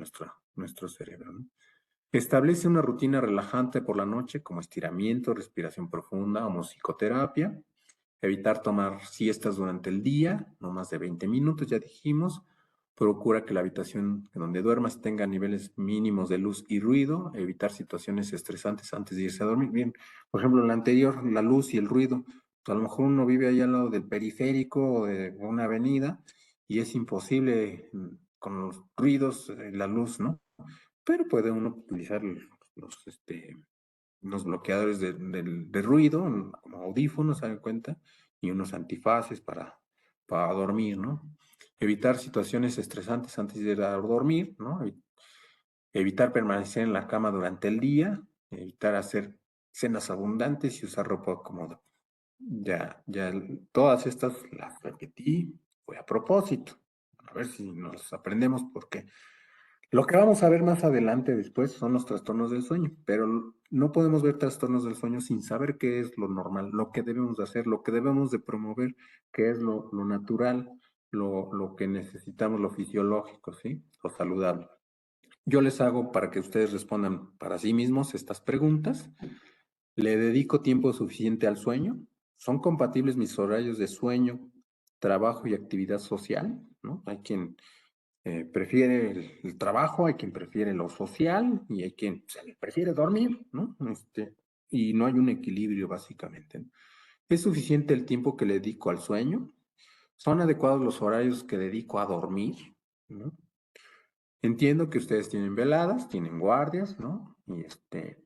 nuestro cerebro, ¿no? Establece una rutina relajante por la noche, como estiramiento, respiración profunda o musicoterapia. Evitar tomar siestas durante el día, no más de 20 minutos, ya dijimos. Procura que la habitación en donde duermas tenga niveles mínimos de luz y ruido. Evitar situaciones estresantes antes de irse a dormir. Bien, por ejemplo, la anterior, la luz y el ruido. A lo mejor uno vive ahí al lado del periférico o de una avenida y es imposible con los ruidos, la luz, ¿no? Pero puede uno utilizar unos bloqueadores de ruido, como audífonos, ¿se dan cuenta? Y unos antifaces para dormir, ¿no? Evitar situaciones estresantes antes de ir a dormir, ¿no? Evitar permanecer en la cama durante el día, evitar hacer cenas abundantes y usar ropa cómoda. Ya, todas estas las repetí, fue a propósito. A ver si nos aprendemos porque lo que vamos a ver más adelante después son los trastornos del sueño, pero no podemos ver trastornos del sueño sin saber qué es lo normal, lo que debemos de hacer, lo que debemos de promover, qué es lo natural, lo que necesitamos, lo fisiológico, ¿sí? Lo saludable. Yo les hago para que ustedes respondan para sí mismos estas preguntas. ¿Le dedico tiempo suficiente al sueño? ¿Son compatibles mis horarios de sueño, trabajo y actividad social? ¿No? Hay quien prefiere el trabajo, hay quien prefiere lo social y hay quien se le prefiere dormir, ¿no? Y no hay un equilibrio básicamente, ¿no? ¿Es suficiente el tiempo que le dedico al sueño? ¿Son adecuados los horarios que dedico a dormir? ¿No? Entiendo que ustedes tienen veladas, tienen guardias, ¿no?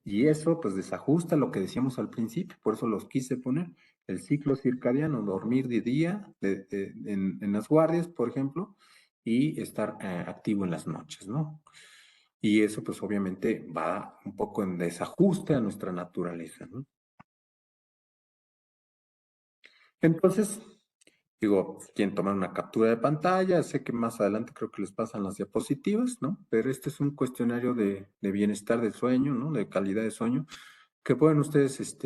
Y eso pues desajusta lo que decíamos al principio, por eso los quise poner. El ciclo circadiano, dormir de día, en las guardias, por ejemplo, y estar activo en las noches, ¿no? Y eso pues obviamente va un poco en desajuste a nuestra naturaleza, ¿no? Entonces, digo, si quieren tomar una captura de pantalla, sé que más adelante creo que les pasan las diapositivas, ¿no? Pero este es un cuestionario de bienestar del sueño, ¿no? De calidad de sueño, que pueden ustedes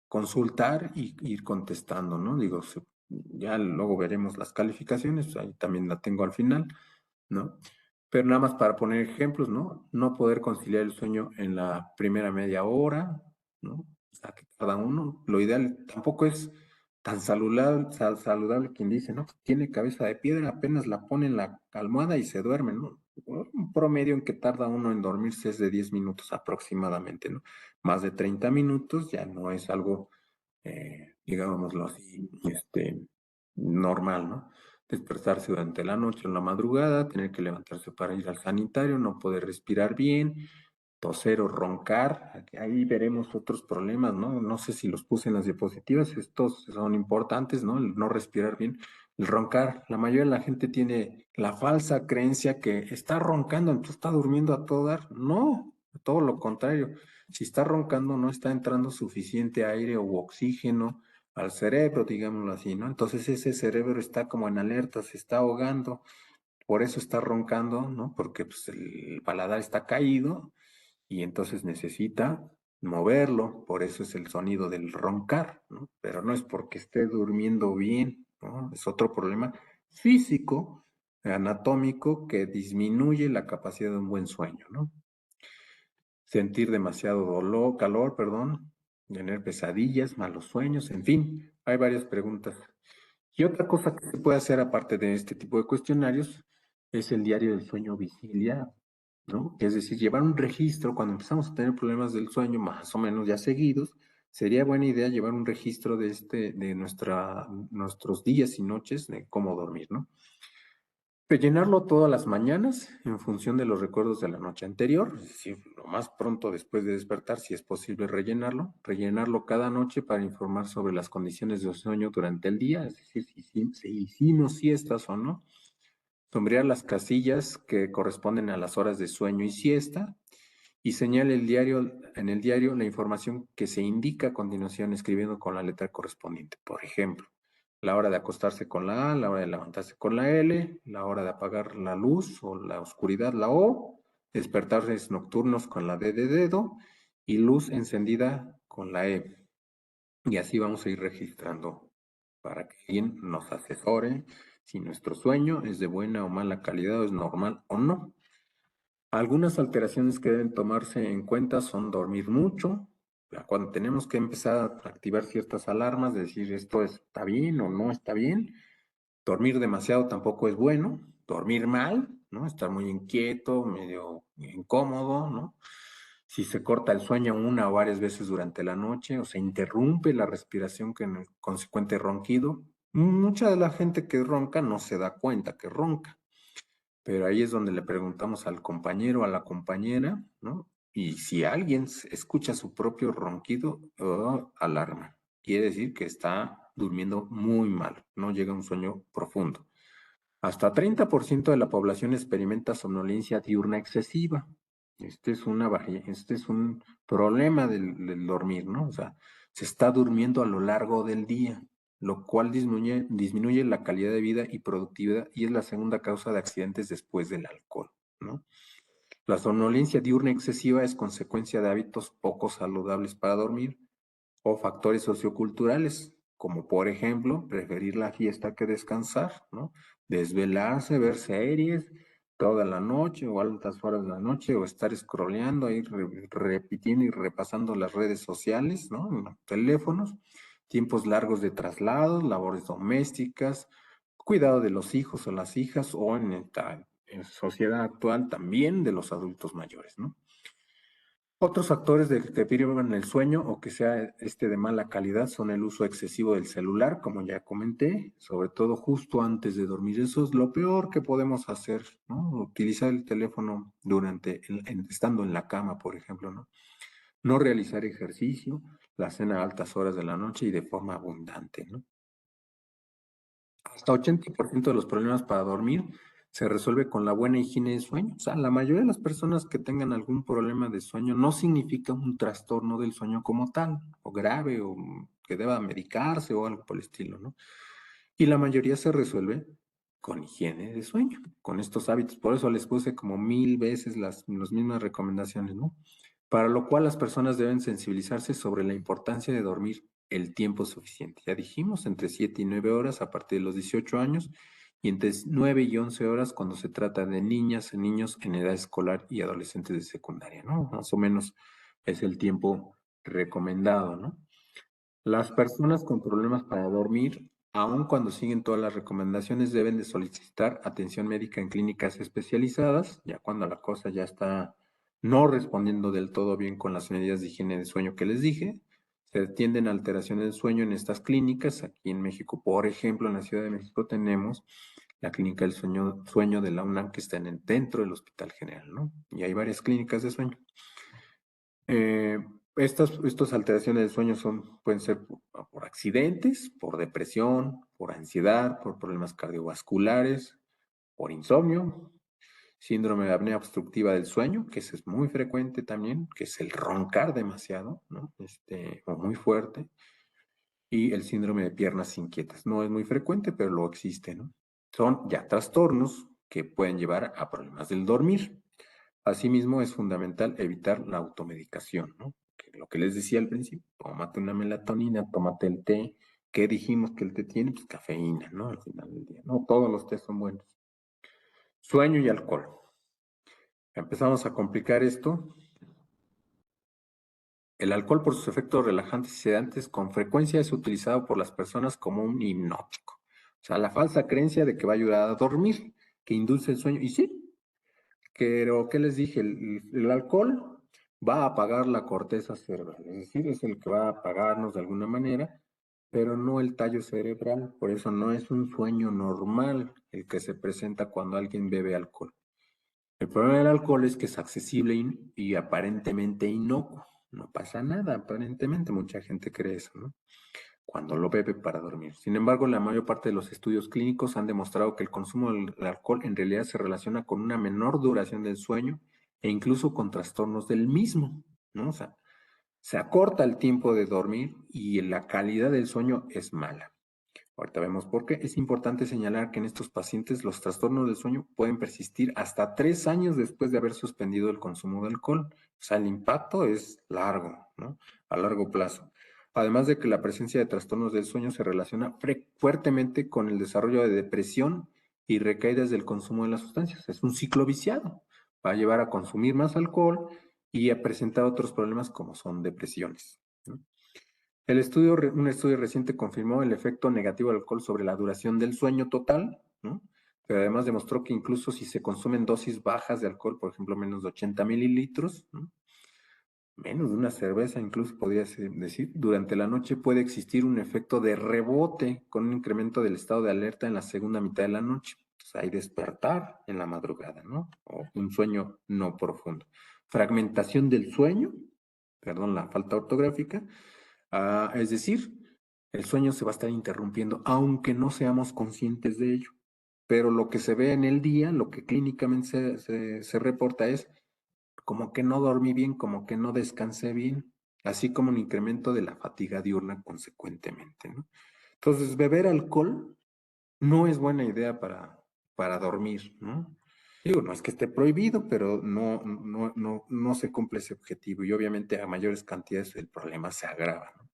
consultar y ir contestando, ¿no? Digo, ya luego veremos las calificaciones, ahí también la tengo al final, ¿no? Pero nada más para poner ejemplos, ¿no? No poder conciliar el sueño en la primera media hora, ¿no? O sea, que cada uno, lo ideal tampoco es tan saludable quien dice, ¿no? Tiene cabeza de piedra, apenas la pone en la almohada y se duerme, ¿no? Un promedio en que tarda uno en dormirse es de 10 minutos aproximadamente, ¿no? Más de 30 minutos ya no es algo, digámoslo así, normal, ¿no? Despertarse durante la noche o la madrugada, tener que levantarse para ir al sanitario, no poder respirar bien, toser o roncar. Ahí veremos otros problemas, ¿no? No sé si los puse en las diapositivas, estos son importantes, ¿no? El no respirar bien, el roncar. La mayoría de la gente tiene la falsa creencia que está roncando, entonces está durmiendo a todo dar. No, todo lo contrario. Si está roncando, no está entrando suficiente aire u oxígeno al cerebro, digámoslo así, ¿no? Entonces ese cerebro está como en alerta, se está ahogando, por eso está roncando, ¿no? Porque pues, el paladar está caído y entonces necesita moverlo, por eso es el sonido del roncar, ¿no? Pero no es porque esté durmiendo bien, ¿no? Es otro problema físico, anatómico, que disminuye la capacidad de un buen sueño, ¿no? Sentir demasiado dolor, calor, perdón, tener pesadillas, malos sueños, en fin, hay varias preguntas. Y otra cosa que se puede hacer aparte de este tipo de cuestionarios es el diario del sueño vigilia, ¿no? Es decir, llevar un registro cuando empezamos a tener problemas del sueño más o menos ya seguidos, sería buena idea llevar un registro de nuestros días y noches de cómo dormir, ¿no? Rellenarlo todas las mañanas en función de los recuerdos de la noche anterior, es decir, lo más pronto después de despertar, si es posible rellenarlo cada noche para informar sobre las condiciones de sueño durante el día, es decir, si hicimos siestas o no, sombrear las casillas que corresponden a las horas de sueño y siesta, y señale en el diario la información que se indica a continuación escribiendo con la letra correspondiente. Por ejemplo, la hora de acostarse con la A, la hora de levantarse con la L, la hora de apagar la luz o la oscuridad, la O, despertarse nocturnos con la D de dedo y luz encendida con la E. Y así vamos a ir registrando para que alguien nos asesore si nuestro sueño es de buena o mala calidad, o es normal o no. Algunas alteraciones que deben tomarse en cuenta son dormir mucho, cuando tenemos que empezar a activar ciertas alarmas, decir esto está bien o no está bien. Dormir demasiado tampoco es bueno. Dormir mal, ¿no? Estar muy inquieto, medio incómodo, ¿no? Si se corta el sueño una o varias veces durante la noche o se interrumpe la respiración con el consecuente ronquido, mucha de la gente que ronca no se da cuenta que ronca. Pero ahí es donde le preguntamos al compañero, a la compañera, ¿no? Y si alguien escucha su propio ronquido, oh, alarma. Quiere decir que está durmiendo muy mal, no llega a un sueño profundo. Hasta 30% de la población experimenta somnolencia diurna excesiva. Este es un problema del dormir, ¿no? O sea, se está durmiendo a lo largo del día, lo cual disminuye la calidad de vida y productividad y es la segunda causa de accidentes después del alcohol, ¿no? La somnolencia diurna excesiva es consecuencia de hábitos poco saludables para dormir o factores socioculturales, como por ejemplo, preferir la fiesta que descansar, ¿no? Desvelarse, ver series toda la noche o altas horas de la noche o estar scrolleando ahí, repitiendo y repasando las redes sociales, ¿no? En los teléfonos, tiempos largos de traslados, labores domésticas, cuidado de los hijos o las hijas o en sociedad actual también de los adultos mayores, ¿no? Otros factores que privan el sueño o que sea de mala calidad son el uso excesivo del celular, como ya comenté, sobre todo justo antes de dormir. Eso es lo peor que podemos hacer, ¿no? Utilizar el teléfono estando en la cama, por ejemplo, ¿no? No realizar ejercicio, la cena a altas horas de la noche y de forma abundante, ¿no? Hasta 80% de los problemas para dormir se resuelve con la buena higiene de sueño. O sea, la mayoría de las personas que tengan algún problema de sueño no significa un trastorno del sueño como tal, o grave, o que deba medicarse o algo por el estilo, ¿no? Y la mayoría se resuelve con higiene de sueño, con estos hábitos. Por eso les puse como 1000 veces las mismas recomendaciones, ¿no? Para lo cual las personas deben sensibilizarse sobre la importancia de dormir el tiempo suficiente. Ya dijimos, entre 7 y 9 horas a partir de los 18 años y entre 9 y 11 horas cuando se trata de niñas y niños en edad escolar y adolescentes de secundaria, ¿no? Más o menos es el tiempo recomendado, ¿no? Las personas con problemas para dormir, aun cuando siguen todas las recomendaciones, deben de solicitar atención médica en clínicas especializadas, ya cuando la cosa ya está no respondiendo del todo bien con las medidas de higiene de sueño que les dije. Se atienden alteraciones del sueño en estas clínicas. Aquí en México, por ejemplo, en la Ciudad de México tenemos la clínica del sueño de la UNAM que está dentro del Hospital General, ¿no? Y hay varias clínicas de sueño. Eh, estas alteraciones del sueño pueden ser por accidentes, por depresión, por ansiedad, por problemas cardiovasculares, por insomnio, síndrome de apnea obstructiva del sueño, que ese es muy frecuente también, que es el roncar demasiado, ¿no? O muy fuerte, y el síndrome de piernas inquietas. No es muy frecuente, pero lo existe, ¿no? Son ya trastornos que pueden llevar a problemas del dormir. Asimismo, es fundamental evitar la automedicación, ¿no? Que lo que les decía al principio, tómate una melatonina, tómate el té. ¿Qué dijimos que el té tiene? Pues cafeína, ¿no? Al final del día, ¿no? Todos los tés son buenos. Sueño y alcohol. Empezamos a complicar esto. El alcohol, por sus efectos relajantes y sedantes, con frecuencia es utilizado por las personas como un hipnótico. O sea, la falsa creencia de que va a ayudar a dormir, que induce el sueño. Y sí, pero ¿qué les dije? El alcohol va a apagar la corteza cerebral, es decir, es el que va a apagarnos de alguna manera pero no el tallo cerebral. Por eso no es un sueño normal el que se presenta cuando alguien bebe alcohol. El problema del alcohol es que es accesible y aparentemente inocuo. No pasa nada, aparentemente. Mucha gente cree eso, ¿no? Cuando lo bebe para dormir. Sin embargo, la mayor parte de los estudios clínicos han demostrado que el consumo del alcohol en realidad se relaciona con una menor duración del sueño e incluso con trastornos del mismo, ¿no? O sea, se acorta el tiempo de dormir y la calidad del sueño es mala. Ahorita vemos por qué. Es importante señalar que en estos pacientes los trastornos del sueño pueden persistir hasta 3 años después de haber suspendido el consumo de alcohol. O sea, el impacto es largo, ¿no? A largo plazo. Además de que la presencia de trastornos del sueño se relaciona fuertemente con el desarrollo de depresión y recaídas del consumo de las sustancias. Es un ciclo viciado. Va a llevar a consumir más alcohol y a presentar otros problemas como son depresiones, ¿no? Un estudio reciente confirmó el efecto negativo del alcohol sobre la duración del sueño total, ¿no? Pero además demostró que incluso si se consumen dosis bajas de alcohol, por ejemplo, menos de 80 mililitros, ¿no? Menos de una cerveza incluso podría decir, durante la noche puede existir un efecto de rebote con un incremento del estado de alerta en la segunda mitad de la noche. Entonces hay despertar en la madrugada, ¿no? O un sueño no profundo. Fragmentación del sueño, perdón, la falta ortográfica. Es decir, el sueño se va a estar interrumpiendo, aunque no seamos conscientes de ello. Pero lo que se ve en el día, lo que clínicamente se reporta es como que no dormí bien, como que no descansé bien, así como un incremento de la fatiga diurna consecuentemente, ¿no? Entonces, beber alcohol no es buena idea para dormir, ¿no? Digo, no es que esté prohibido, pero no se cumple ese objetivo y obviamente a mayores cantidades el problema se agrava, ¿no?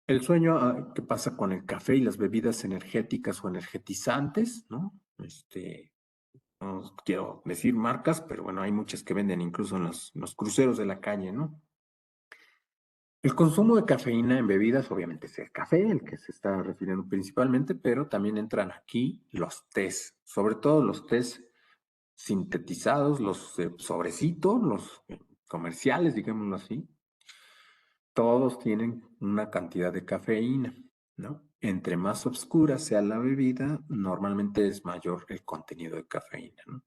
El sueño, ¿qué pasa con el café y las bebidas energéticas o energetizantes, ¿no? No quiero decir marcas, pero bueno, hay muchas que venden incluso en los cruceros de la calle, ¿no? El consumo de cafeína en bebidas, obviamente es el café, el que se está refiriendo principalmente, pero también entran aquí los tés, sobre todo los tés sintetizados, los sobrecitos, los comerciales, digámoslo así, todos tienen una cantidad de cafeína, ¿no? Entre más oscura sea la bebida, normalmente es mayor el contenido de cafeína, ¿no?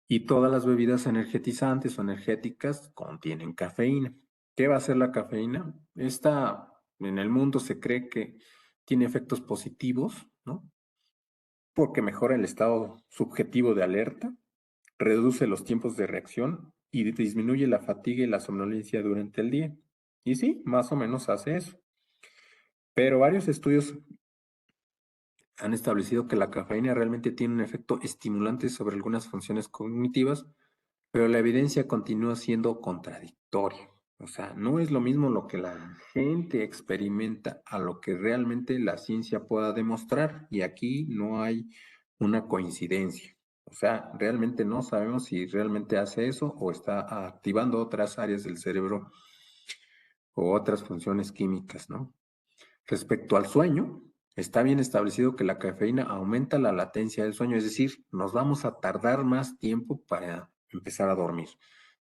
Y todas las bebidas energetizantes o energéticas contienen cafeína. ¿Qué va a hacer la cafeína? Esta en el mundo se cree que tiene efectos positivos, ¿no? Porque mejora el estado subjetivo de alerta, reduce los tiempos de reacción y disminuye la fatiga y la somnolencia durante el día. Y sí, más o menos hace eso. Pero varios estudios han establecido que la cafeína realmente tiene un efecto estimulante sobre algunas funciones cognitivas, pero la evidencia continúa siendo contradictoria. O sea, no es lo mismo lo que la gente experimenta a lo que realmente la ciencia pueda demostrar. Y aquí no hay una coincidencia. O sea, realmente no sabemos si realmente hace eso o está activando otras áreas del cerebro o otras funciones químicas, ¿no? Respecto al sueño, está bien establecido que la cafeína aumenta la latencia del sueño, es decir, nos vamos a tardar más tiempo para empezar a dormir.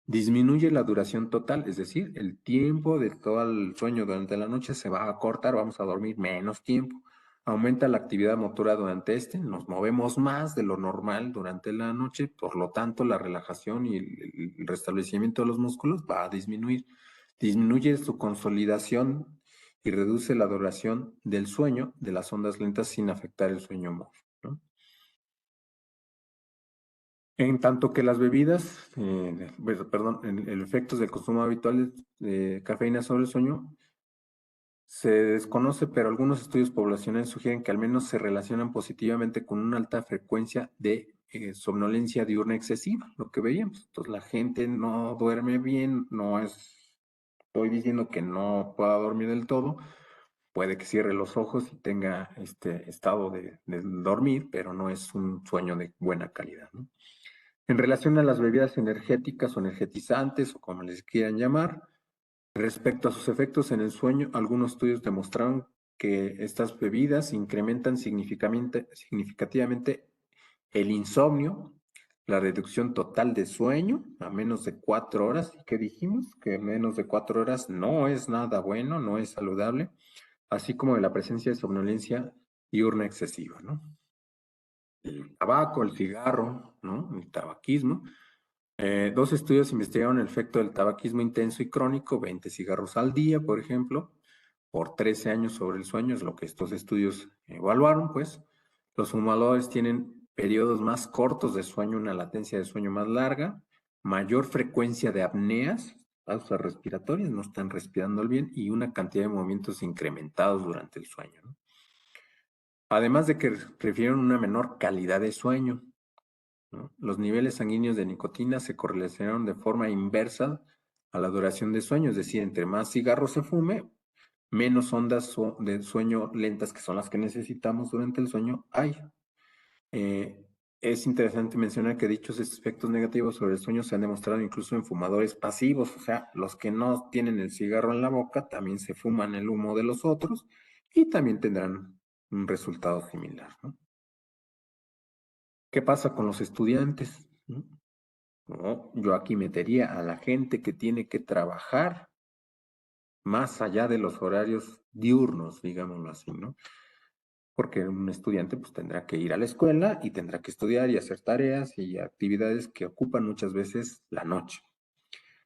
Disminuye la duración total, es decir, el tiempo de todo el sueño durante la noche se va a cortar, vamos a dormir menos tiempo. Aumenta la actividad motora durante nos movemos más de lo normal durante la noche, por lo tanto la relajación y el restablecimiento de los músculos va a disminuir. Disminuye su consolidación y reduce la duración del sueño de las ondas lentas sin afectar el sueño móvil, ¿no? En tanto que las bebidas, perdón, el efectos del consumo habitual de cafeína sobre el sueño se desconoce, pero algunos estudios poblacionales sugieren que al menos se relacionan positivamente con una alta frecuencia de somnolencia diurna excesiva, lo que veíamos. Entonces la gente no duerme bien, no estoy diciendo que no pueda dormir del todo, puede que cierre los ojos y tenga este estado de dormir, pero no es un sueño de buena calidad, ¿no? En relación a las bebidas energéticas o energetizantes, o como les quieran llamar, respecto a sus efectos en el sueño, algunos estudios demostraron que estas bebidas incrementan significativamente el insomnio, la reducción total de sueño a menos de 4 horas. ¿Y qué dijimos? Que menos de 4 horas no es nada bueno, no es saludable. así como de la presencia de somnolencia diurna excesiva, ¿no? El tabaco, el cigarro, ¿no? El tabaquismo. Dos estudios investigaron el efecto del tabaquismo intenso y crónico, 20 cigarros al día, por ejemplo, por 13 años sobre el sueño, es lo que estos estudios evaluaron, pues. Los fumadores tienen periodos más cortos de sueño, una latencia de sueño más larga, mayor frecuencia de apneas, pausas respiratorias, no están respirando bien, y una cantidad de movimientos incrementados durante el sueño, ¿no? Además de que refieren una menor calidad de sueño, ¿no? Los niveles sanguíneos de nicotina se correlacionaron de forma inversa a la duración de sueño, es decir, entre más cigarros se fume, menos ondas de sueño lentas, que son las que necesitamos durante el sueño, hay. Eh, es interesante mencionar que dichos efectos negativos sobre el sueño se han demostrado incluso en fumadores pasivos, o sea, los que no tienen el cigarro en la boca también se fuman el humo de los otros y también tendrán un resultado similar, ¿no? ¿Qué pasa con los estudiantes? ¿No? No, yo aquí metería a la gente que tiene que trabajar más allá de los horarios diurnos, digámoslo así, ¿no? Porque un estudiante pues tendrá que ir a la escuela y tendrá que estudiar y hacer tareas y actividades que ocupan muchas veces la noche.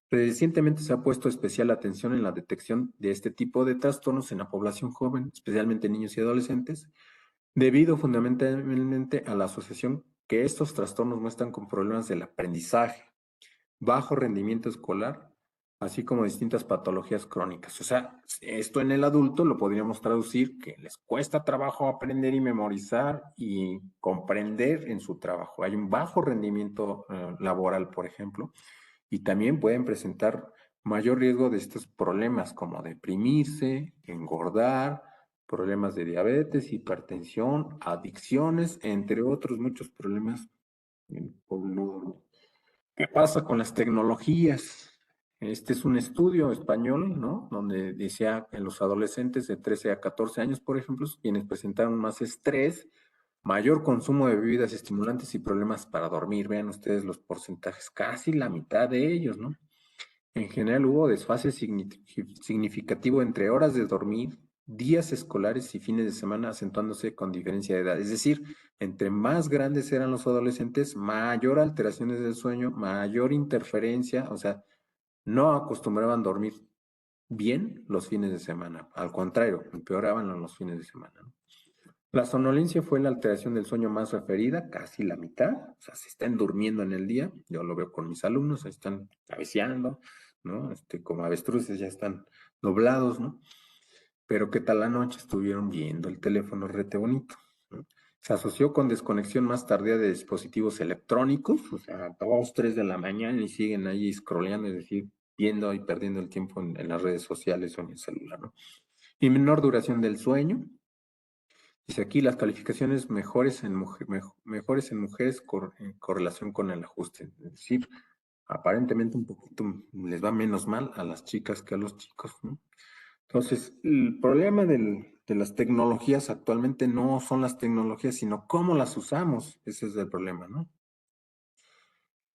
Recientemente se ha puesto especial atención en la detección de este tipo de trastornos en la población joven, especialmente niños y adolescentes, debido fundamentalmente a la asociación que estos trastornos muestran con problemas del aprendizaje, bajo rendimiento escolar, así como distintas patologías crónicas. O sea, esto en el adulto lo podríamos traducir que les cuesta trabajo aprender y memorizar y comprender en su trabajo. Hay un bajo rendimiento laboral, por ejemplo, y también pueden presentar mayor riesgo de estos problemas como deprimirse, engordar, problemas de diabetes, hipertensión, adicciones, entre otros muchos problemas por no dormir. ¿Qué pasa con las tecnologías? Este es un estudio español, ¿no? Donde decía en los adolescentes de 13 a 14 años, por ejemplo, quienes presentaron más estrés, mayor consumo de bebidas estimulantes y problemas para dormir. Vean ustedes los porcentajes, casi la mitad de ellos, ¿no? En general hubo desfase significativo entre horas de dormir, días escolares y fines de semana, acentuándose con diferencia de edad. Es decir, entre más grandes eran los adolescentes, mayor alteraciones del sueño, mayor interferencia, o sea, no acostumbraban dormir bien los fines de semana. Al contrario, empeoraban los fines de semana, ¿no? La somnolencia fue la alteración del sueño más referida, casi la mitad, o sea, se están durmiendo en el día, yo lo veo con mis alumnos, están cabeceando, ¿no? Como avestruces ya están doblados, ¿no? Pero ¿qué tal la noche? Estuvieron viendo el teléfono rete bonito, ¿no? Se asoció con desconexión más tardía de dispositivos electrónicos, o sea, 2, 3 de la mañana y siguen ahí scrolleando, es decir, viendo y perdiendo el tiempo en las redes sociales o en el celular, ¿no? Y menor duración del sueño. Dice aquí las calificaciones mejores en mujeres en correlación con el ajuste. Es decir, aparentemente un poquito les va menos mal a las chicas que a los chicos, ¿no? Entonces, el problema de las tecnologías actualmente no son las tecnologías, sino cómo las usamos. Ese es el problema, ¿no?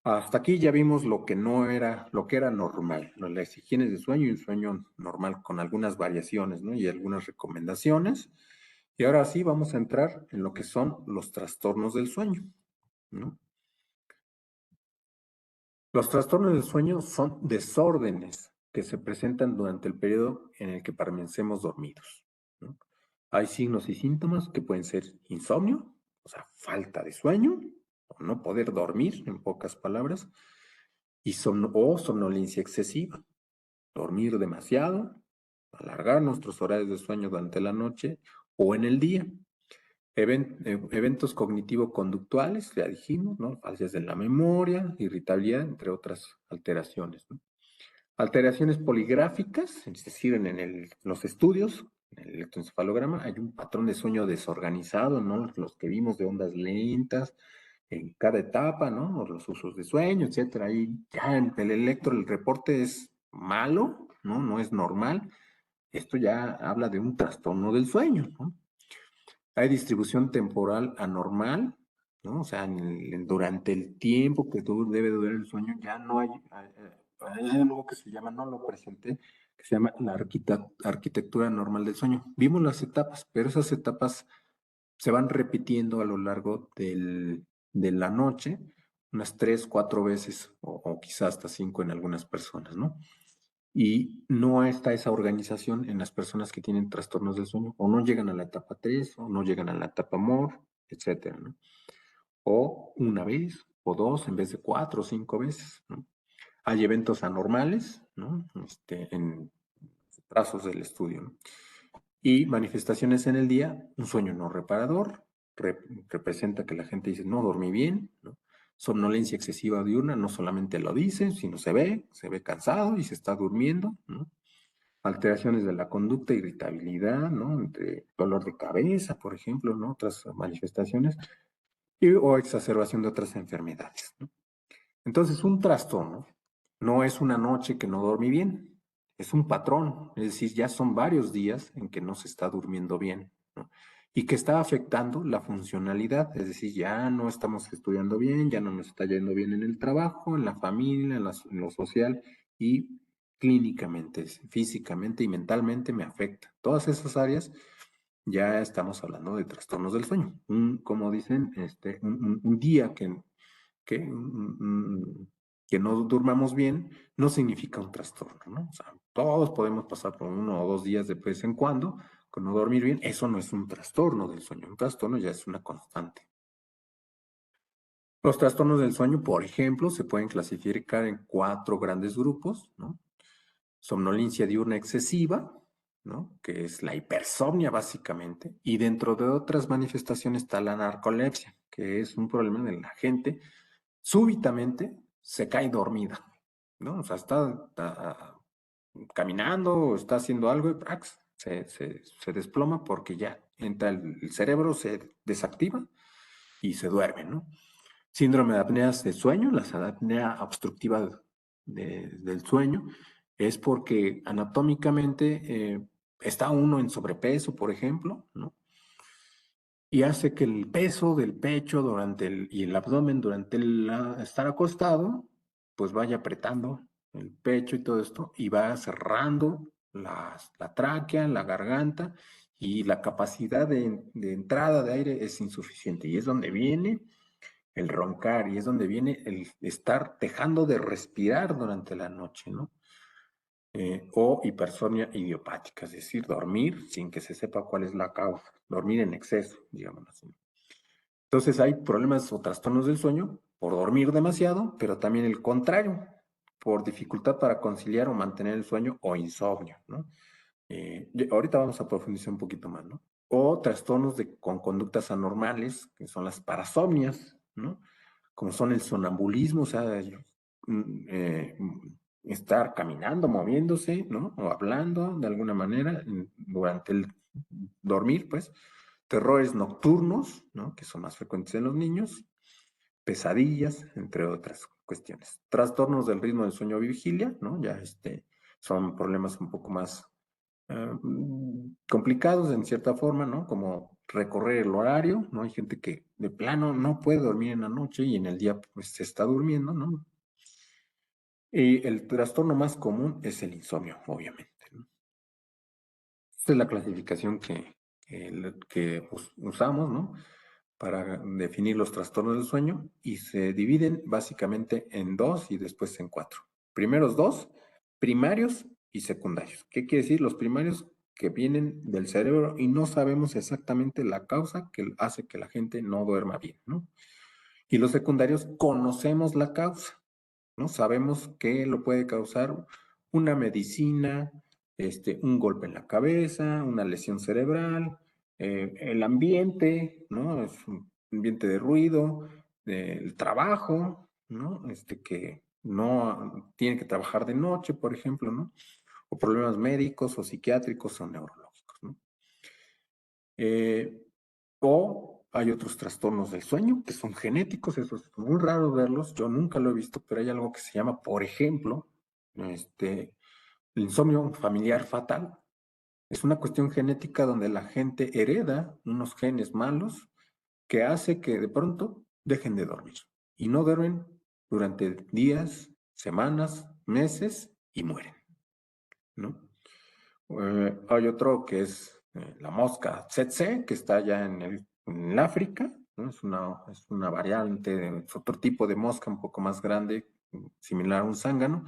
Hasta aquí ya vimos lo que no era, lo que era normal, ¿no? Las higienes de sueño y un sueño normal con algunas variaciones, ¿no? Y algunas recomendaciones. Y ahora sí vamos a entrar en lo que son los trastornos del sueño, ¿no? Los trastornos del sueño son desórdenes que se presentan durante el periodo en el que permanecemos dormidos, ¿no? Hay signos y síntomas que pueden ser insomnio, o sea, falta de sueño, o no poder dormir, en pocas palabras, o somnolencia excesiva, dormir demasiado, alargar nuestros horarios de sueño durante la noche o en el día. Eventos cognitivo-conductuales, ya dijimos, ¿no? Fallas de la memoria, irritabilidad, entre otras alteraciones, ¿no? Alteraciones poligráficas, es decir, los estudios, en el electroencefalograma, hay un patrón de sueño desorganizado, ¿no? Los que vimos de ondas lentas en cada etapa, ¿no? O los usos de sueño, etcétera. Ahí ya en el reporte es malo, ¿no? No es normal. Esto ya habla de un trastorno del sueño, ¿no? Hay distribución temporal anormal, ¿no? O sea, durante el tiempo que debe durar el sueño ya no hay algo que se llama, no lo presenté, que se llama la arquitectura normal del sueño. Vimos las etapas, pero esas etapas se van repitiendo a lo largo de la noche, unas 3, 4 veces, o quizás hasta 5 en algunas personas, ¿no? Y no está esa organización en las personas que tienen trastornos del sueño, o no llegan a la etapa 3, o no llegan a la etapa MOR, etcétera, ¿no? O una vez, o dos, en vez de 4 o 5 veces, ¿no? Hay eventos anormales, ¿no? En trazos del estudio, ¿no? Y manifestaciones en el día, un sueño no reparador, representa que la gente dice, no dormí bien, ¿no? Somnolencia excesiva diurna, no solamente lo dice, sino se ve cansado y se está durmiendo, ¿no? Alteraciones de la conducta, irritabilidad, ¿no? Entre dolor de cabeza, por ejemplo, ¿no? Otras manifestaciones, o exacerbación de otras enfermedades, ¿no? Entonces, un trastorno no es una noche que no dormí bien, es un patrón, es decir, ya son varios días en que no se está durmiendo bien, ¿no? Y que está afectando la funcionalidad, es decir, ya no estamos estudiando bien, ya no nos está yendo bien en el trabajo, en la familia, en lo social y clínicamente, físicamente y mentalmente me afecta. Todas esas áreas ya estamos hablando de trastornos del sueño. Como dicen, un día que no durmamos bien no significa un trastorno, ¿no? O sea, todos podemos pasar por 1 o 2 días de vez en cuando con no dormir bien. Eso no es un trastorno del sueño. Un trastorno ya es una constante. Los trastornos del sueño, por ejemplo, se pueden clasificar en 4 grandes grupos, ¿no? Somnolencia diurna excesiva, ¿no? Que es la hipersomnia básicamente, y dentro de otras manifestaciones está la narcolepsia, que es un problema de la gente súbitamente se cae dormida, ¿no? O sea, está caminando o está haciendo algo y ¡prax! Se desploma porque ya entra el cerebro, se desactiva y se duerme, ¿no? Síndrome de apneas de sueño, la apnea obstructiva del sueño, es porque anatómicamente está uno en sobrepeso, por ejemplo, ¿no? Y hace que el peso del pecho y el abdomen durante estar acostado, pues vaya apretando el pecho y todo esto, y va cerrando la tráquea, la garganta, y la capacidad de entrada de aire es insuficiente. Y es donde viene el roncar, y es donde viene el estar dejando de respirar durante la noche, ¿no? O hipersomnia idiopática, es decir, dormir sin que se sepa cuál es la causa, dormir en exceso, digamos así. Entonces hay problemas o trastornos del sueño por dormir demasiado, pero también el contrario, por dificultad para conciliar o mantener el sueño o insomnio, ¿no? Ahorita vamos a profundizar un poquito más, ¿no? O trastornos con conductas anormales, que son las parasomnias, ¿no? Como son el sonambulismo, o sea, estar caminando, moviéndose, ¿no? O hablando de alguna manera durante el dormir, pues. Terrores nocturnos, ¿no? Que son más frecuentes en los niños. Pesadillas, entre otras cuestiones. Trastornos del ritmo del sueño vigilia, ¿no? Ya son problemas un poco más complicados en cierta forma, ¿no? Como recorrer el horario, ¿no? Hay gente que de plano no puede dormir en la noche y en el día pues se está durmiendo, ¿no? Y el trastorno más común es el insomnio, obviamente, ¿no? Esta es la clasificación que usamos, ¿no? Para definir los trastornos del sueño y se dividen básicamente en dos y después en cuatro. Primeros dos, primarios y secundarios. ¿Qué quiere decir? Los primarios que vienen del cerebro y no sabemos exactamente la causa que hace que la gente no duerma bien, ¿no? Y los secundarios conocemos la causa, ¿no? Sabemos que lo puede causar una medicina, un golpe en la cabeza, una lesión cerebral, el ambiente, ¿no? Es un ambiente de ruido, el trabajo, ¿no? Que no tiene que trabajar de noche, por ejemplo, ¿no? O problemas médicos o psiquiátricos o neurológicos, ¿no? O hay otros trastornos del sueño que son genéticos, eso es muy raro verlos, yo nunca lo he visto, pero hay algo que se llama, por ejemplo, el insomnio familiar fatal. Es una cuestión genética donde la gente hereda unos genes malos que hace que de pronto dejen de dormir y no duermen durante días, semanas, meses y mueren, ¿no? Hay otro que es la mosca tsetse, que está allá en el África, ¿no? Es una variante, es otro tipo de mosca un poco más grande, similar a un zángano,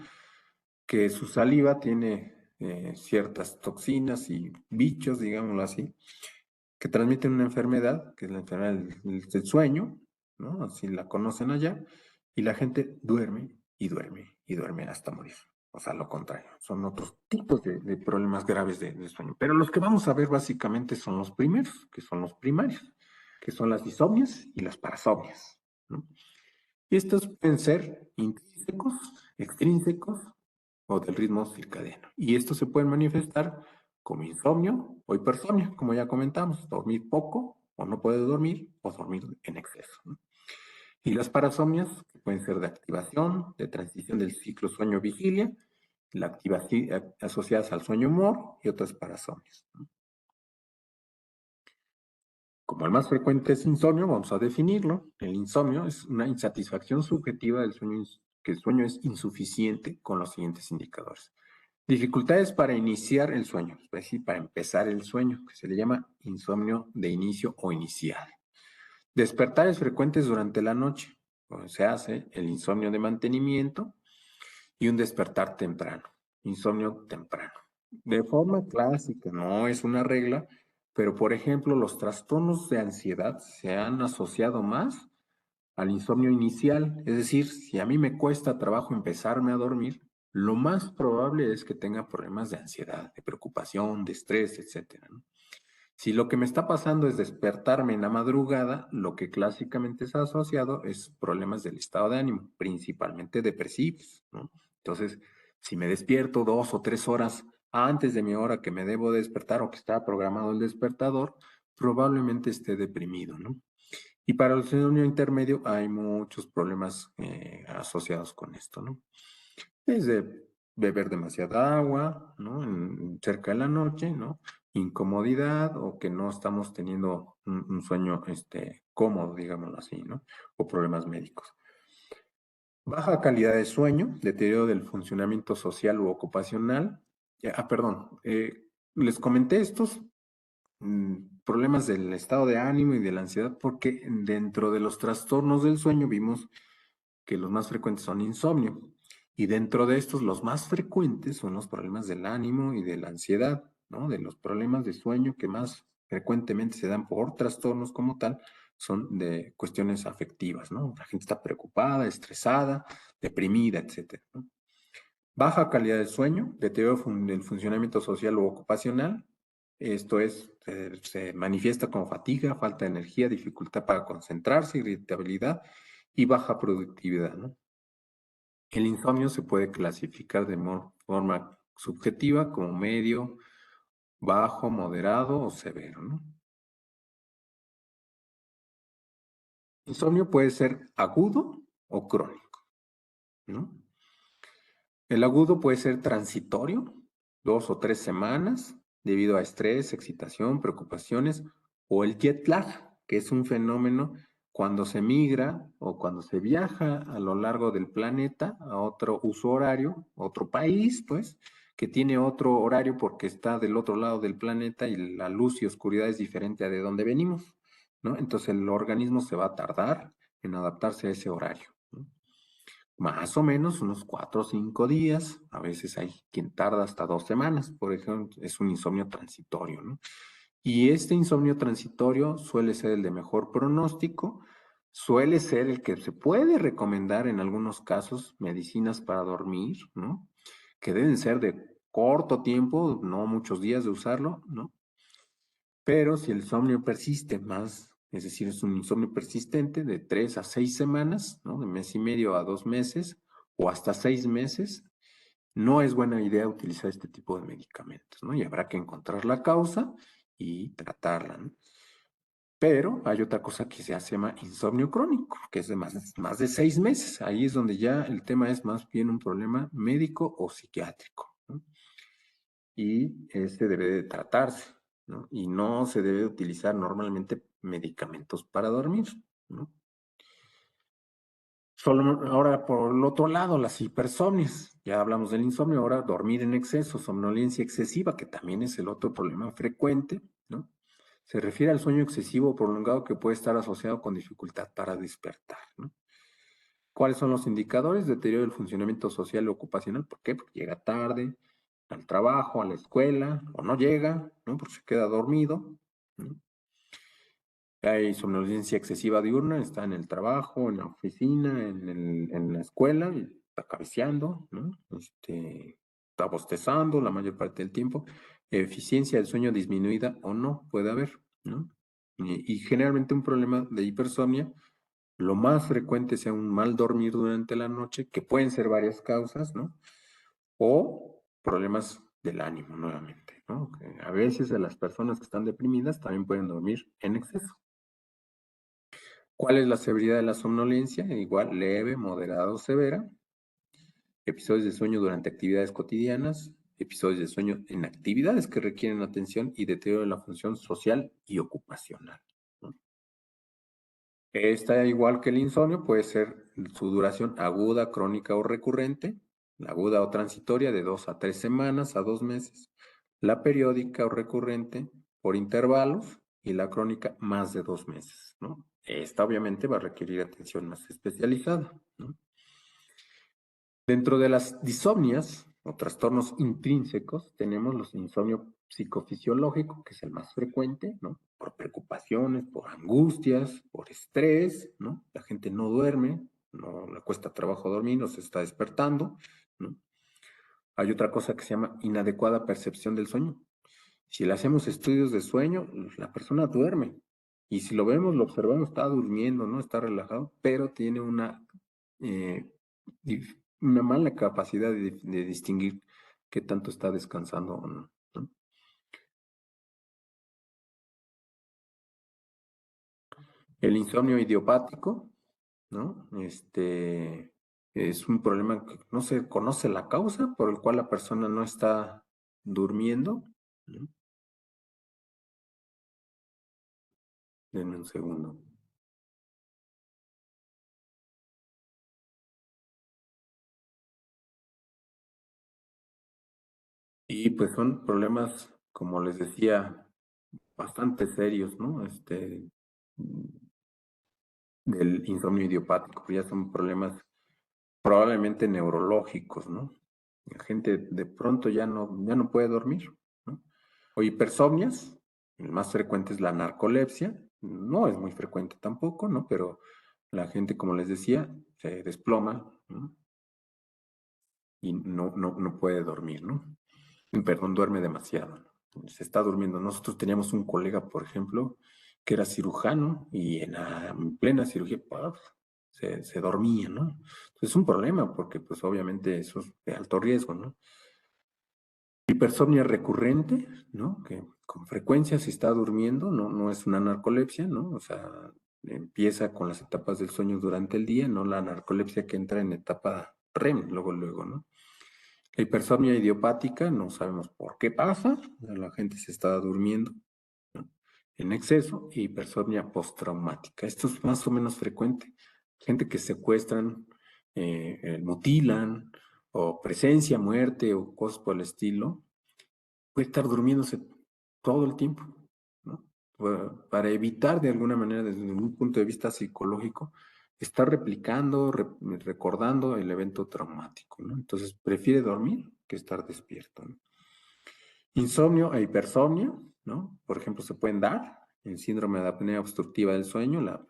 que su saliva tiene ciertas toxinas y bichos, digámoslo así, que transmiten una enfermedad, que es la enfermedad del sueño, ¿no? Así la conocen allá, y la gente duerme y duerme y duerme hasta morir. O sea, lo contrario, son otros tipos de problemas graves de sueño. Pero los que vamos a ver básicamente son los primeros, que son los primarios, que son las disomnias y las parasomnias, ¿no? Y estos pueden ser intrínsecos, extrínsecos o del ritmo circadiano. Y estos se pueden manifestar como insomnio o hipersomnio, como ya comentamos, dormir poco o no poder dormir o dormir en exceso, ¿no? Y las parasomnias que pueden ser de activación, de transición del ciclo sueño-vigilia, la activación asociadas al sueño humor y otras parasomnias, ¿no? Como el más frecuente es insomnio, vamos a definirlo. El insomnio es una insatisfacción subjetiva del sueño, que el sueño es insuficiente con los siguientes indicadores. Dificultades para iniciar el sueño, es decir, para empezar el sueño, que se le llama insomnio de inicio o inicial. Despertares frecuentes durante la noche, donde se hace el insomnio de mantenimiento y un despertar temprano, insomnio temprano. De forma clásica, no es una regla, pero por ejemplo, los trastornos de ansiedad se han asociado más al insomnio inicial, es decir, si a mí me cuesta trabajo empezarme a dormir, lo más probable es que tenga problemas de ansiedad, de preocupación, de estrés, etcétera, ¿no? Si lo que me está pasando es despertarme en la madrugada, lo que clásicamente es asociado es problemas del estado de ánimo, principalmente depresivos, ¿no? Entonces, si me despierto 2 o 3 horas antes de mi hora que me debo despertar o que está programado el despertador, probablemente esté deprimido, ¿no? Y para el sueño intermedio hay muchos problemas asociados con esto, ¿no? Desde beber demasiada agua, ¿no? Cerca de la noche, ¿no? Incomodidad o que no estamos teniendo un sueño cómodo, digámoslo así, ¿no? O problemas médicos. Baja calidad de sueño, deterioro del funcionamiento social u ocupacional. Perdón, les comenté estos problemas del estado de ánimo y de la ansiedad porque dentro de los trastornos del sueño vimos que los más frecuentes son insomnio. Y dentro de estos, los más frecuentes son los problemas del ánimo y de la ansiedad, ¿no? De los problemas de sueño que más frecuentemente se dan por trastornos como tal, son de cuestiones afectivas, ¿no? La gente está preocupada, estresada, deprimida, etcétera, ¿no? Baja calidad del sueño, deterioro del funcionamiento social o ocupacional. Esto es, se manifiesta como fatiga, falta de energía, dificultad para concentrarse, irritabilidad y baja productividad, ¿no? El insomnio se puede clasificar de forma subjetiva como medio, bajo, moderado o severo, ¿no? Insomnio puede ser agudo o crónico, ¿no? El agudo puede ser transitorio, 2 o 3 semanas, debido a estrés, excitación, preocupaciones, o el jet lag, que es un fenómeno cuando se migra o cuando se viaja a lo largo del planeta a otro uso horario, otro país, pues, que tiene otro horario porque está del otro lado del planeta y la luz y oscuridad es diferente a de donde venimos, ¿no? Entonces el organismo se va a tardar en adaptarse a ese horario, ¿no? Más o menos unos 4 o 5 días, a veces hay quien tarda hasta 2 semanas, por ejemplo, es un insomnio transitorio, ¿no? Y este insomnio transitorio suele ser el de mejor pronóstico, suele ser el que se puede recomendar en algunos casos medicinas para dormir, ¿no? Que deben ser de corto tiempo, no muchos días de usarlo, ¿no? Pero si el insomnio persiste más, es decir, es un insomnio persistente de 3 a 6 semanas, ¿no? De mes y medio a 2 meses o hasta 6 meses, no es buena idea utilizar este tipo de medicamentos, ¿no? Y habrá que encontrar la causa y tratarla, ¿no? Pero hay otra cosa que se llama insomnio crónico, que es de más de 6 meses. Ahí es donde ya el tema es más bien un problema médico o psiquiátrico, ¿no? Y este debe de tratarse, ¿no? Y no se debe utilizar normalmente medicamentos para dormir, ¿no? Ahora, por el otro lado, las hipersomnias. Ya hablamos del insomnio, ahora dormir en exceso, somnolencia excesiva, que también es el otro problema frecuente, ¿no? Se refiere al sueño excesivo o prolongado que puede estar asociado con dificultad para despertar, ¿no? ¿Cuáles son los indicadores? Deterioro del funcionamiento social y ocupacional. ¿Por qué? Porque llega tarde al trabajo, a la escuela, o no llega, ¿no? Porque se queda dormido, ¿no? Hay somnolencia excesiva diurna, está en el trabajo, en la oficina, en la escuela, y está cabeceando, ¿no? Está bostezando la mayor parte del tiempo. Eficiencia del sueño disminuida o no, puede haber, ¿no? Y generalmente un problema de hipersomnia, lo más frecuente sea un mal dormir durante la noche, que pueden ser varias causas, ¿no? O problemas del ánimo nuevamente, ¿no? Que a veces las personas que están deprimidas también pueden dormir en exceso. ¿Cuál es la severidad de la somnolencia? Igual leve, moderada o severa. Episodios de sueño durante actividades cotidianas, episodios de sueño en actividades que requieren atención y deterioro de la función social y ocupacional, ¿no? Esta, igual que el insomnio, puede ser su duración aguda, crónica o recurrente, la aguda o transitoria de 2 a 3 semanas a 2 meses, la periódica o recurrente por intervalos y la crónica más de 2 meses, ¿no? Esta obviamente va a requerir atención más especializada, ¿no? Dentro de las disomnias o trastornos intrínsecos tenemos los insomnio psicofisiológico, que es el más frecuente, ¿no? Por preocupaciones, por angustias, por estrés, ¿no? La gente no duerme, no le cuesta trabajo dormir, no se está despertando, ¿no? Hay otra cosa que se llama inadecuada percepción del sueño. Si le hacemos estudios de sueño, la persona duerme. Y si lo vemos, lo observamos, está durmiendo, ¿no? Está relajado, pero tiene eh, una mala capacidad de distinguir qué tanto está descansando o no, ¿no? El insomnio idiopático, ¿no? Es un problema que no se conoce la causa por el cual la persona no está durmiendo, ¿no? Denme un segundo. Y pues son problemas, como les decía, bastante serios, ¿no? Del insomnio idiopático, ya son problemas probablemente neurológicos, ¿no? La gente de pronto ya no puede dormir, ¿no? O hipersomnias, el más frecuente es la narcolepsia, no es muy frecuente tampoco, ¿no? Pero la gente, como les decía, se desploma, ¿no? Y no puede dormir, ¿no? Perdón, duerme demasiado, ¿no? Se está durmiendo. Nosotros teníamos un colega, por ejemplo, que era cirujano y en plena cirugía, ¡paf! Se dormía, ¿no? Entonces es un problema porque pues obviamente eso es de alto riesgo, ¿no? Hipersomnia recurrente, ¿no? Que con frecuencia se está durmiendo, no es una narcolepsia, ¿no? O sea, empieza con las etapas del sueño durante el día, no la narcolepsia que entra en etapa REM, luego, ¿no? La hipersomnia idiopática, no sabemos por qué pasa, la gente se está durmiendo, ¿no? En exceso, y hipersomnia postraumática. Esto es más o menos frecuente. Gente que secuestran, mutilan, o presencia, muerte, o cosas por el estilo, puede estar durmiéndose todo el tiempo, ¿no? Para evitar de alguna manera, desde un punto de vista psicológico, estar replicando, recordando el evento traumático, ¿no? Entonces prefiere dormir que estar despierto, ¿no? Insomnio e hipersomnia, ¿no? Por ejemplo, se pueden dar en síndrome de apnea obstructiva del sueño, la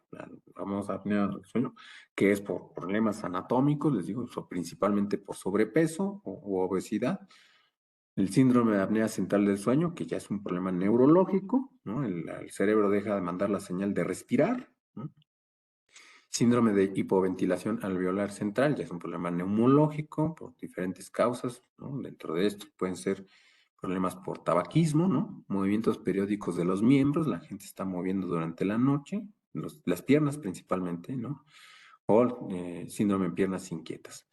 famosa apnea del sueño, que es por problemas anatómicos, les digo, principalmente por sobrepeso u obesidad. El síndrome de apnea central del sueño, que ya es un problema neurológico, ¿no? El cerebro deja de mandar la señal de respirar, ¿no? Síndrome de hipoventilación alveolar central, ya es un problema neumológico por diferentes causas, ¿no? Dentro de esto pueden ser problemas por tabaquismo, ¿no? Movimientos periódicos de los miembros, la gente está moviendo durante la noche, las piernas principalmente, ¿no? O síndrome de piernas inquietas.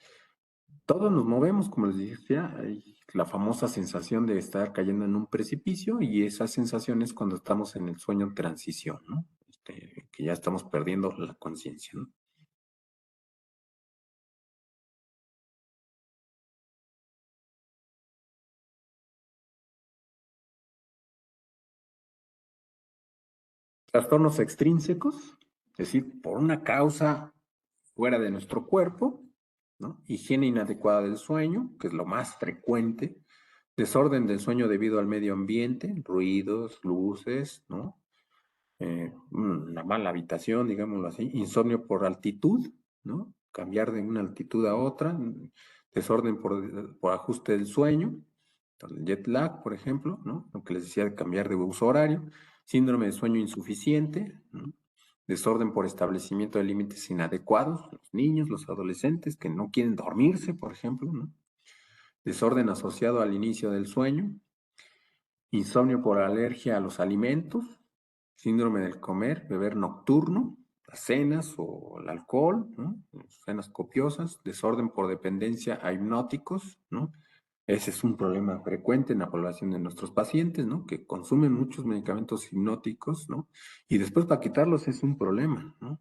Todos nos movemos, como les decía, hay la famosa sensación de estar cayendo en un precipicio y esa sensación es cuando estamos en el sueño en transición, ¿no? Que ya estamos perdiendo la conciencia, ¿no? Trastornos extrínsecos, es decir, por una causa fuera de nuestro cuerpo, ¿no? Higiene inadecuada del sueño, que es lo más frecuente. Desorden del sueño debido al medio ambiente, ruidos, luces, ¿no? Una mala habitación, digámoslo así. Insomnio por altitud, ¿no? Cambiar de una altitud a otra. Desorden por ajuste del sueño. El jet lag, por ejemplo, ¿no? Lo que les decía de cambiar de uso horario. Síndrome de sueño insuficiente, ¿no? Desorden por establecimiento de límites inadecuados, los niños, los adolescentes que no quieren dormirse, por ejemplo, ¿no? Desorden asociado al inicio del sueño, insomnio por alergia a los alimentos, síndrome del comer, beber nocturno, las cenas o el alcohol, ¿no? Cenas copiosas, desorden por dependencia a hipnóticos, ¿no? Ese es un problema frecuente en la población de nuestros pacientes, ¿no? Que consumen muchos medicamentos hipnóticos, ¿no? Y después para quitarlos es un problema, ¿no?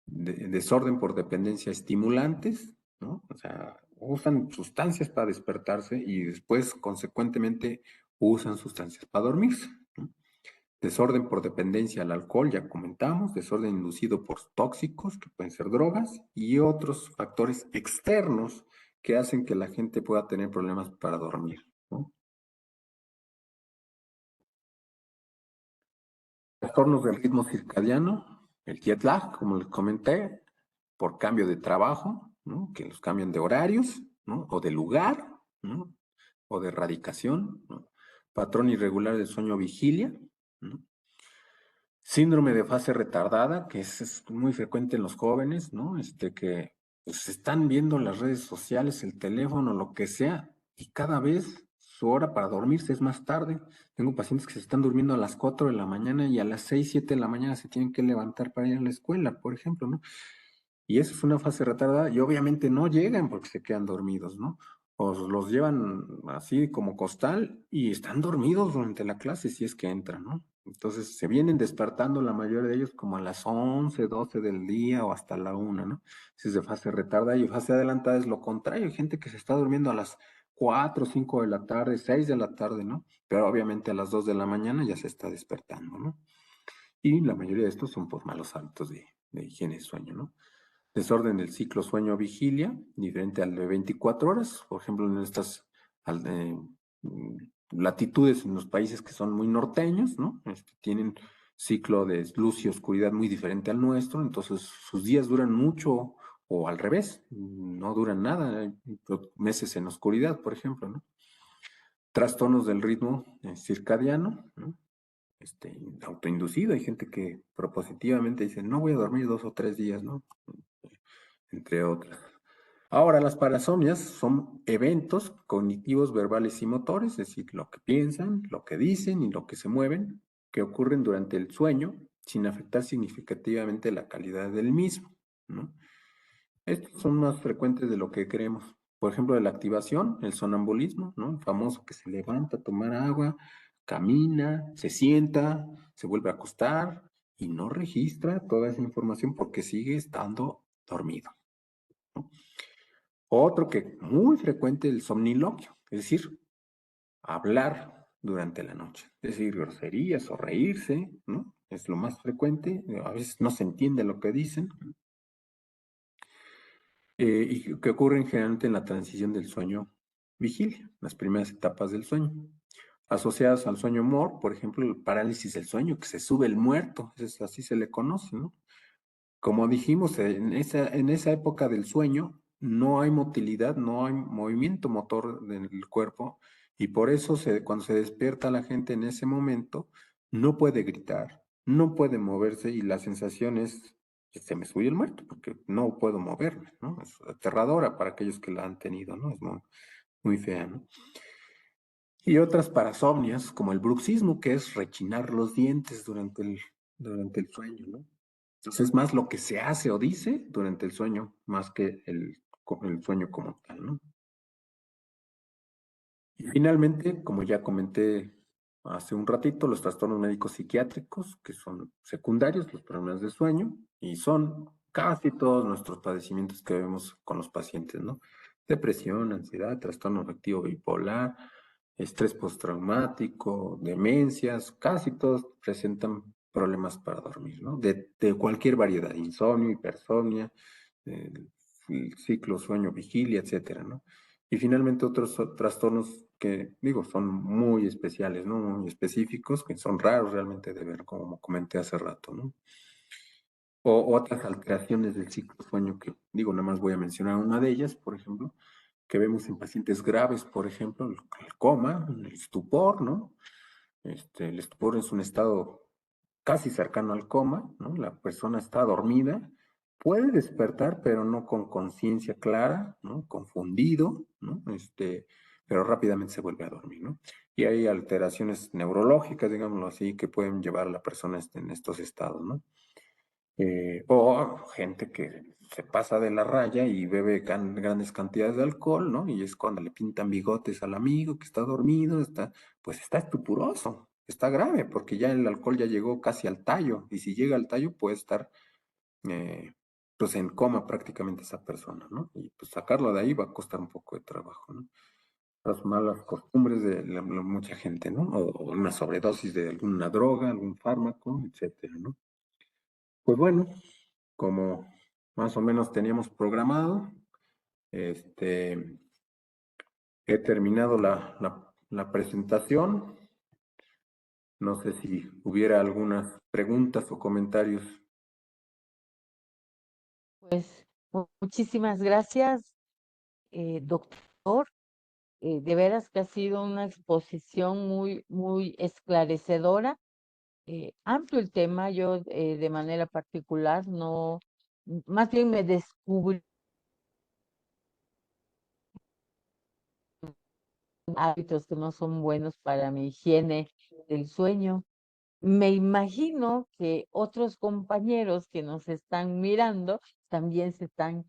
Desorden por dependencia a estimulantes, ¿no? O sea, usan sustancias para despertarse y después, consecuentemente, usan sustancias para dormirse, ¿no? Desorden por dependencia al alcohol, ya comentamos, desorden inducido por tóxicos, que pueden ser drogas, y otros factores externos que hacen que la gente pueda tener problemas para dormir, ¿no? Trastornos del ritmo circadiano, el jet lag, como les comenté, por cambio de trabajo, ¿no? Que los cambian de horarios, ¿no? O de lugar, ¿no? O de radicación, ¿no? Patrón irregular del sueño vigilia, ¿no? Síndrome de fase retardada, que es muy frecuente en los jóvenes, ¿no? Que pues, están viendo las redes sociales, el teléfono, lo que sea, y cada vez su hora para dormirse es más tarde. Tengo pacientes que se están durmiendo a las 4 de la mañana y a las 6, 7 de la mañana se tienen que levantar para ir a la escuela, por ejemplo, ¿no? Y eso es una fase retardada y obviamente no llegan porque se quedan dormidos, ¿no? O los llevan así como costal y están dormidos durante la clase si es que entran, ¿no? Entonces se vienen despertando la mayoría de ellos como a las 11, 12 del día o hasta la 1, ¿no? Esa es de fase retardada y fase adelantada es lo contrario. Hay gente que se está durmiendo a las 4, 5 de la tarde, 6 de la tarde, ¿no? Pero obviamente a las 2 de la mañana ya se está despertando, ¿no? Y la mayoría de estos son por malos hábitos de higiene y sueño, ¿no? Desorden del ciclo sueño-vigilia, diferente al de 24 horas, por ejemplo, en estas mm, latitudes en los países que son muy norteños, ¿no? Tienen ciclo de luz y oscuridad muy diferente al nuestro, entonces sus días duran mucho o al revés, no duran nada, hay meses en oscuridad, por ejemplo, ¿no? Trastornos del ritmo circadiano, ¿no? Autoinducido, hay gente que propositivamente dice, no voy a dormir 2 o 3 días, ¿no? Entre otras. Ahora, las parasomnias son eventos cognitivos, verbales y motores, es decir, lo que piensan, lo que dicen y lo que se mueven, que ocurren durante el sueño sin afectar significativamente la calidad del mismo, ¿no? Estos son más frecuentes de lo que creemos. Por ejemplo, de la activación, el sonambulismo, ¿no? El famoso que se levanta a tomar agua, camina, se sienta, se vuelve a acostar y no registra toda esa información porque sigue estando dormido, ¿no? Otro que muy frecuente, el somniloquio, es decir, hablar durante la noche, es decir, groserías o reírse, ¿no? Es lo más frecuente, a veces no se entiende lo que dicen, y que ocurren generalmente en la transición del sueño vigilia, las primeras etapas del sueño. Asociadas al sueño MOR, por ejemplo, el parálisis del sueño, que se sube el muerto, así se le conoce, ¿no? Como dijimos, en esa época del sueño no hay motilidad, no hay movimiento motor del cuerpo y por eso cuando se despierta la gente en ese momento no puede gritar, no puede moverse y la sensación es que se me sube el muerto porque no puedo moverme, ¿no? Es aterradora para aquellos que la han tenido, ¿no? Es muy, muy fea, ¿no? Y otras parasomnias como el bruxismo, que es rechinar los dientes durante el sueño, ¿no? Entonces es más lo que se hace o dice durante el sueño, más que el sueño como tal, ¿no? Y finalmente, como ya comenté hace un ratito, los trastornos médicos psiquiátricos, que son secundarios, los problemas de sueño, y son casi todos nuestros padecimientos que vemos con los pacientes, ¿no? Depresión, ansiedad, trastorno afectivo bipolar, estrés postraumático, demencias, casi todos presentan problemas para dormir, ¿no? De cualquier variedad, insomnio, hipersomnia, el ciclo sueño-vigilia, etcétera, ¿no? Y finalmente otros trastornos que, digo, son muy especiales, ¿no? Muy específicos, que son raros realmente de ver, como comenté hace rato, ¿no? O otras alteraciones del ciclo sueño que, digo, nada más voy a mencionar una de ellas, por ejemplo, que vemos en pacientes graves, por ejemplo, el coma, el estupor, ¿no? El estupor es un estado casi cercano al coma, ¿no? La persona está dormida, puede despertar, pero no con conciencia clara, ¿no? Confundido, ¿no? Pero rápidamente se vuelve a dormir, ¿no? Y hay alteraciones neurológicas, digámoslo así, que pueden llevar a la persona en estos estados, ¿no? O gente que se pasa de la raya y bebe grandes cantidades de alcohol, ¿no? Y es cuando le pintan bigotes al amigo que está dormido, pues está estupuroso, está grave, porque ya el alcohol ya llegó casi al tallo, y si llega al tallo puede estar eh, pues en coma prácticamente esa persona, ¿no? Y pues sacarlo de ahí va a costar un poco de trabajo, ¿no? Las malas costumbres de mucha gente, ¿no? O una sobredosis de alguna droga, algún fármaco, etcétera, ¿no? Pues bueno, como más o menos teníamos programado, este, he terminado la presentación. No sé si hubiera algunas preguntas o comentarios. Pues muchísimas gracias, doctor. De veras que ha sido una exposición muy, muy esclarecedora. Amplio el tema, yo de manera particular no, más bien me descubrí hábitos que no son buenos para mi higiene del sueño. Me imagino que otros compañeros que nos están mirando también se están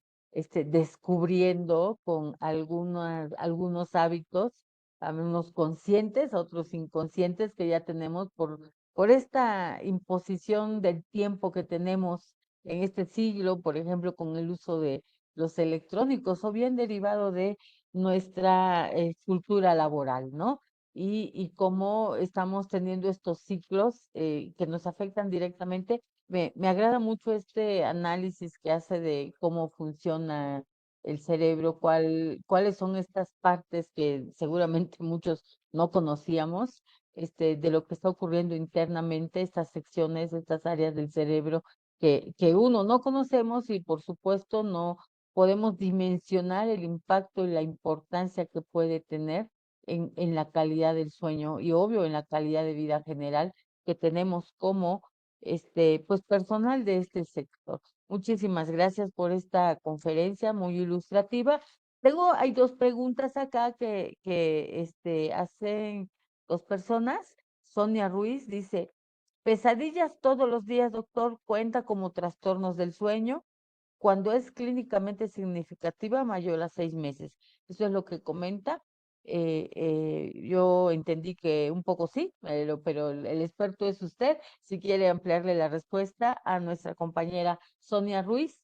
descubriendo con algunos hábitos, algunos conscientes, otros inconscientes que ya tenemos por esta imposición del tiempo que tenemos en este siglo, por ejemplo, con el uso de los electrónicos o bien derivado de nuestra cultura laboral, ¿no? Y cómo estamos teniendo estos ciclos que nos afectan directamente. Me agrada mucho este análisis que hace de cómo funciona el cerebro, cuáles son estas partes que seguramente muchos no conocíamos, de lo que está ocurriendo internamente, estas secciones, estas áreas del cerebro que uno no conocemos y por supuesto no podemos dimensionar el impacto y la importancia que puede tener en la calidad del sueño y obvio en la calidad de vida general que tenemos como pues personal de este sector. Muchísimas gracias por esta conferencia muy ilustrativa. Hay dos preguntas acá que hacen dos personas. Sonia Ruiz dice, ¿pesadillas todos los días, doctor, cuenta como trastornos del sueño? Cuando es clínicamente significativa, mayor a 6 meses. Eso es lo que comenta. Yo entendí que un poco sí, pero el experto es usted. Si quiere ampliarle la respuesta a nuestra compañera Sonia Ruiz.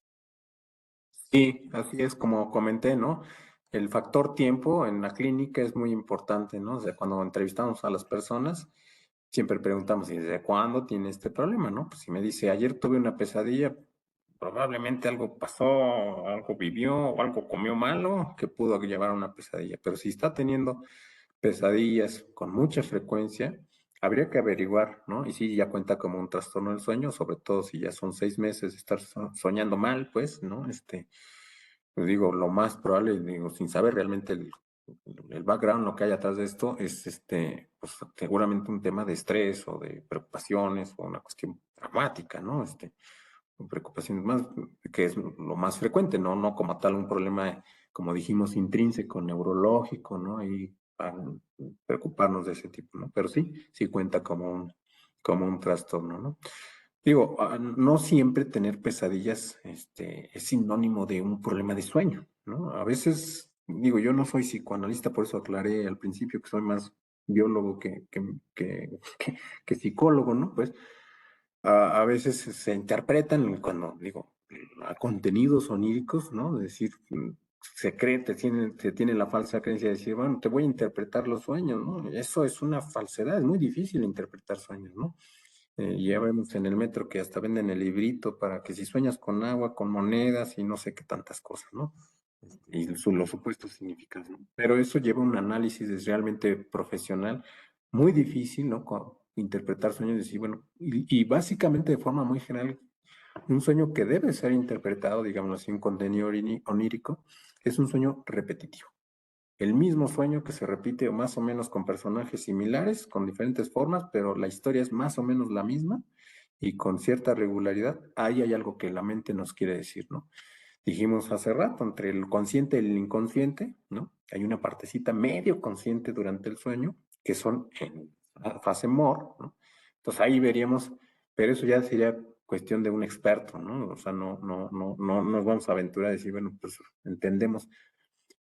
Sí, así es como comenté, ¿no? El factor tiempo en la clínica es muy importante, ¿no? O sea, cuando entrevistamos a las personas, siempre preguntamos, ¿y desde cuándo tiene este problema, no? Pues si me dice, ayer tuve una pesadilla, probablemente algo pasó, algo vivió o algo comió malo que pudo llevar a una pesadilla. Pero si está teniendo pesadillas con mucha frecuencia, habría que averiguar, ¿no? Y si ya cuenta como un trastorno del sueño, sobre todo si ya son 6 meses de estar soñando mal, pues, ¿no? Pues digo, lo más probable, digo, sin saber realmente el background, lo que hay atrás de esto, es pues seguramente un tema de estrés o de preocupaciones o una cuestión dramática, ¿no? Preocupaciones más, que es lo más frecuente, ¿no? No como tal un problema, como dijimos, intrínseco, neurológico, ¿no? Y para preocuparnos de ese tipo, ¿no? Pero sí, sí cuenta como un trastorno, ¿no? Digo, no siempre tener pesadillas, es sinónimo de un problema de sueño, ¿no? A veces, digo, yo no soy psicoanalista, por eso aclaré al principio que soy más biólogo que psicólogo, ¿no? Pues a veces se interpretan cuando digo a contenidos oníricos, ¿no? Es decir, se tiene la falsa creencia de decir, bueno, te voy a interpretar los sueños, ¿no? Eso es una falsedad, es muy difícil interpretar sueños, ¿no? Ya vemos en el metro que hasta venden el librito para que si sueñas con agua, con monedas y no sé qué tantas cosas, ¿no? Y los supuestos significados, ¿no? Pero eso lleva un análisis realmente profesional muy difícil, ¿no? Interpretar sueños y decir, bueno, y básicamente de forma muy general, un sueño que debe ser interpretado, digamos así, un contenido onírico, es un sueño repetitivo. El mismo sueño que se repite más o menos con personajes similares, con diferentes formas, pero la historia es más o menos la misma y con cierta regularidad. Ahí hay algo que la mente nos quiere decir, ¿no? Dijimos hace rato, entre el consciente y el inconsciente, ¿no? Hay una partecita medio consciente durante el sueño, que son en fase MOR, ¿no? Entonces ahí veríamos, pero eso ya sería cuestión de un experto, ¿no? O sea, no nos vamos a aventurar a decir, bueno, pues entendemos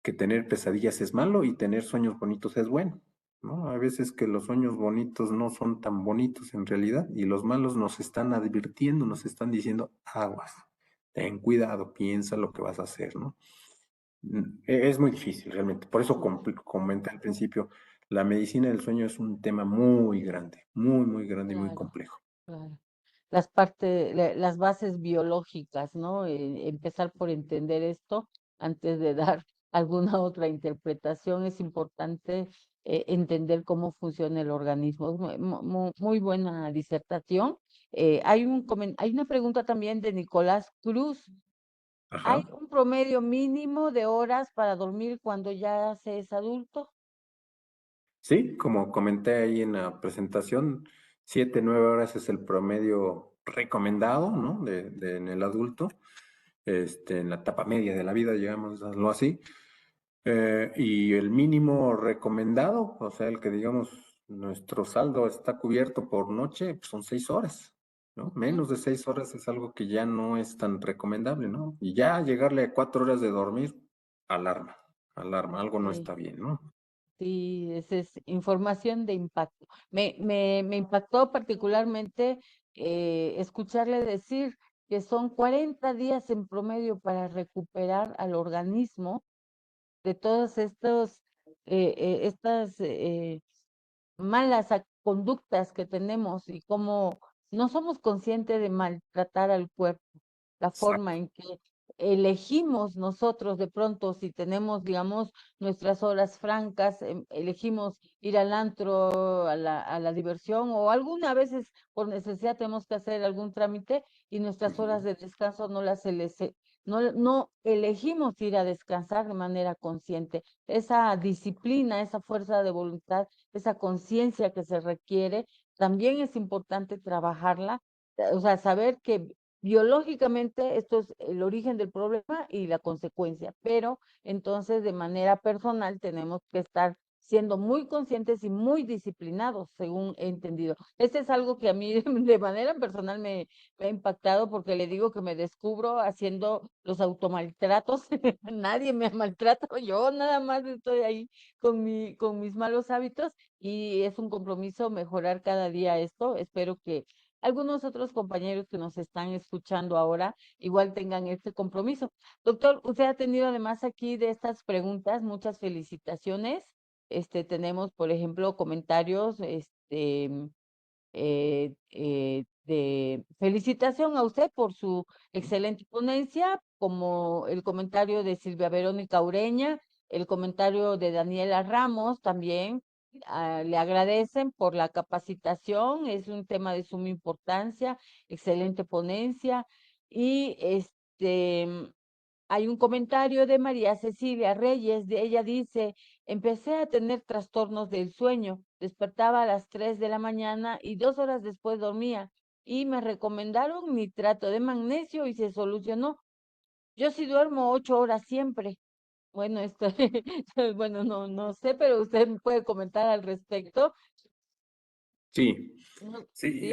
que tener pesadillas es malo y tener sueños bonitos es bueno, ¿no? A veces que los sueños bonitos no son tan bonitos en realidad y los malos nos están advirtiendo, nos están diciendo aguas, ten cuidado, piensa lo que vas a hacer, ¿no? Es muy difícil realmente, por eso comenté al principio, la medicina del sueño es un tema muy grande, muy grande y muy Claro, complejo. claro. Las bases biológicas, ¿no? Empezar por entender esto antes de dar alguna otra interpretación. Es importante entender cómo funciona el organismo. Es muy buena disertación. Hay una pregunta también de Nicolás Cruz. ¿Hay Ajá. un promedio mínimo de horas para dormir cuando ya se es adulto? Sí, como comenté ahí en la presentación, 7, 9 horas es el promedio recomendado, ¿no? En el adulto, en la etapa media de la vida, digámoslo así. Y el mínimo recomendado, o sea, el que digamos nuestro saldo está cubierto por noche, pues son 6 horas, ¿no? Ujú. Menos de 6 horas es algo que ya no es tan recomendable, ¿no? Y ya llegarle a 4 horas de dormir, alarma, alarma, algo no Ok. está bien, ¿no? Sí, esa es información de impacto. Me impactó particularmente escucharle decir que son 40 días en promedio para recuperar al organismo de todos estas conductas que tenemos y cómo no somos conscientes de maltratar al cuerpo, la forma Exacto. en que elegimos nosotros de pronto, si tenemos, digamos, nuestras horas francas, elegimos ir al antro, a la diversión, o alguna veces por necesidad tenemos que hacer algún trámite y nuestras horas Ujú. de descanso no elegimos ir a descansar de manera consciente. Esa disciplina, esa fuerza de voluntad, esa conciencia que se requiere, también es importante trabajarla, o sea, saber que biológicamente esto es el origen del problema y la consecuencia, pero entonces de manera personal tenemos que estar siendo muy conscientes y muy disciplinados, según he entendido. Este es algo que a mí de manera personal me ha impactado porque le digo que me descubro haciendo los automaltratos. Nadie me maltrata, yo nada más estoy ahí con mis malos hábitos y es un compromiso mejorar cada día esto. Espero que algunos otros compañeros que nos están escuchando ahora igual tengan este compromiso. Doctor, usted ha tenido además aquí de estas preguntas muchas felicitaciones. Tenemos, por ejemplo, comentarios, de felicitación a usted por su excelente ponencia, como el comentario de Silvia Verónica Ureña, el comentario de Daniela Ramos también. Le agradecen por la capacitación, es un tema de suma importancia, excelente ponencia. Y hay un comentario de María Cecilia Reyes, de ella dice, empecé a tener trastornos del sueño, despertaba a las 3 de la mañana y 2 horas después dormía y me recomendaron nitrato de magnesio y se solucionó. Yo sí duermo 8 horas siempre. Bueno, bueno, no sé, pero usted me puede comentar al respecto. Sí, No, sí, sí,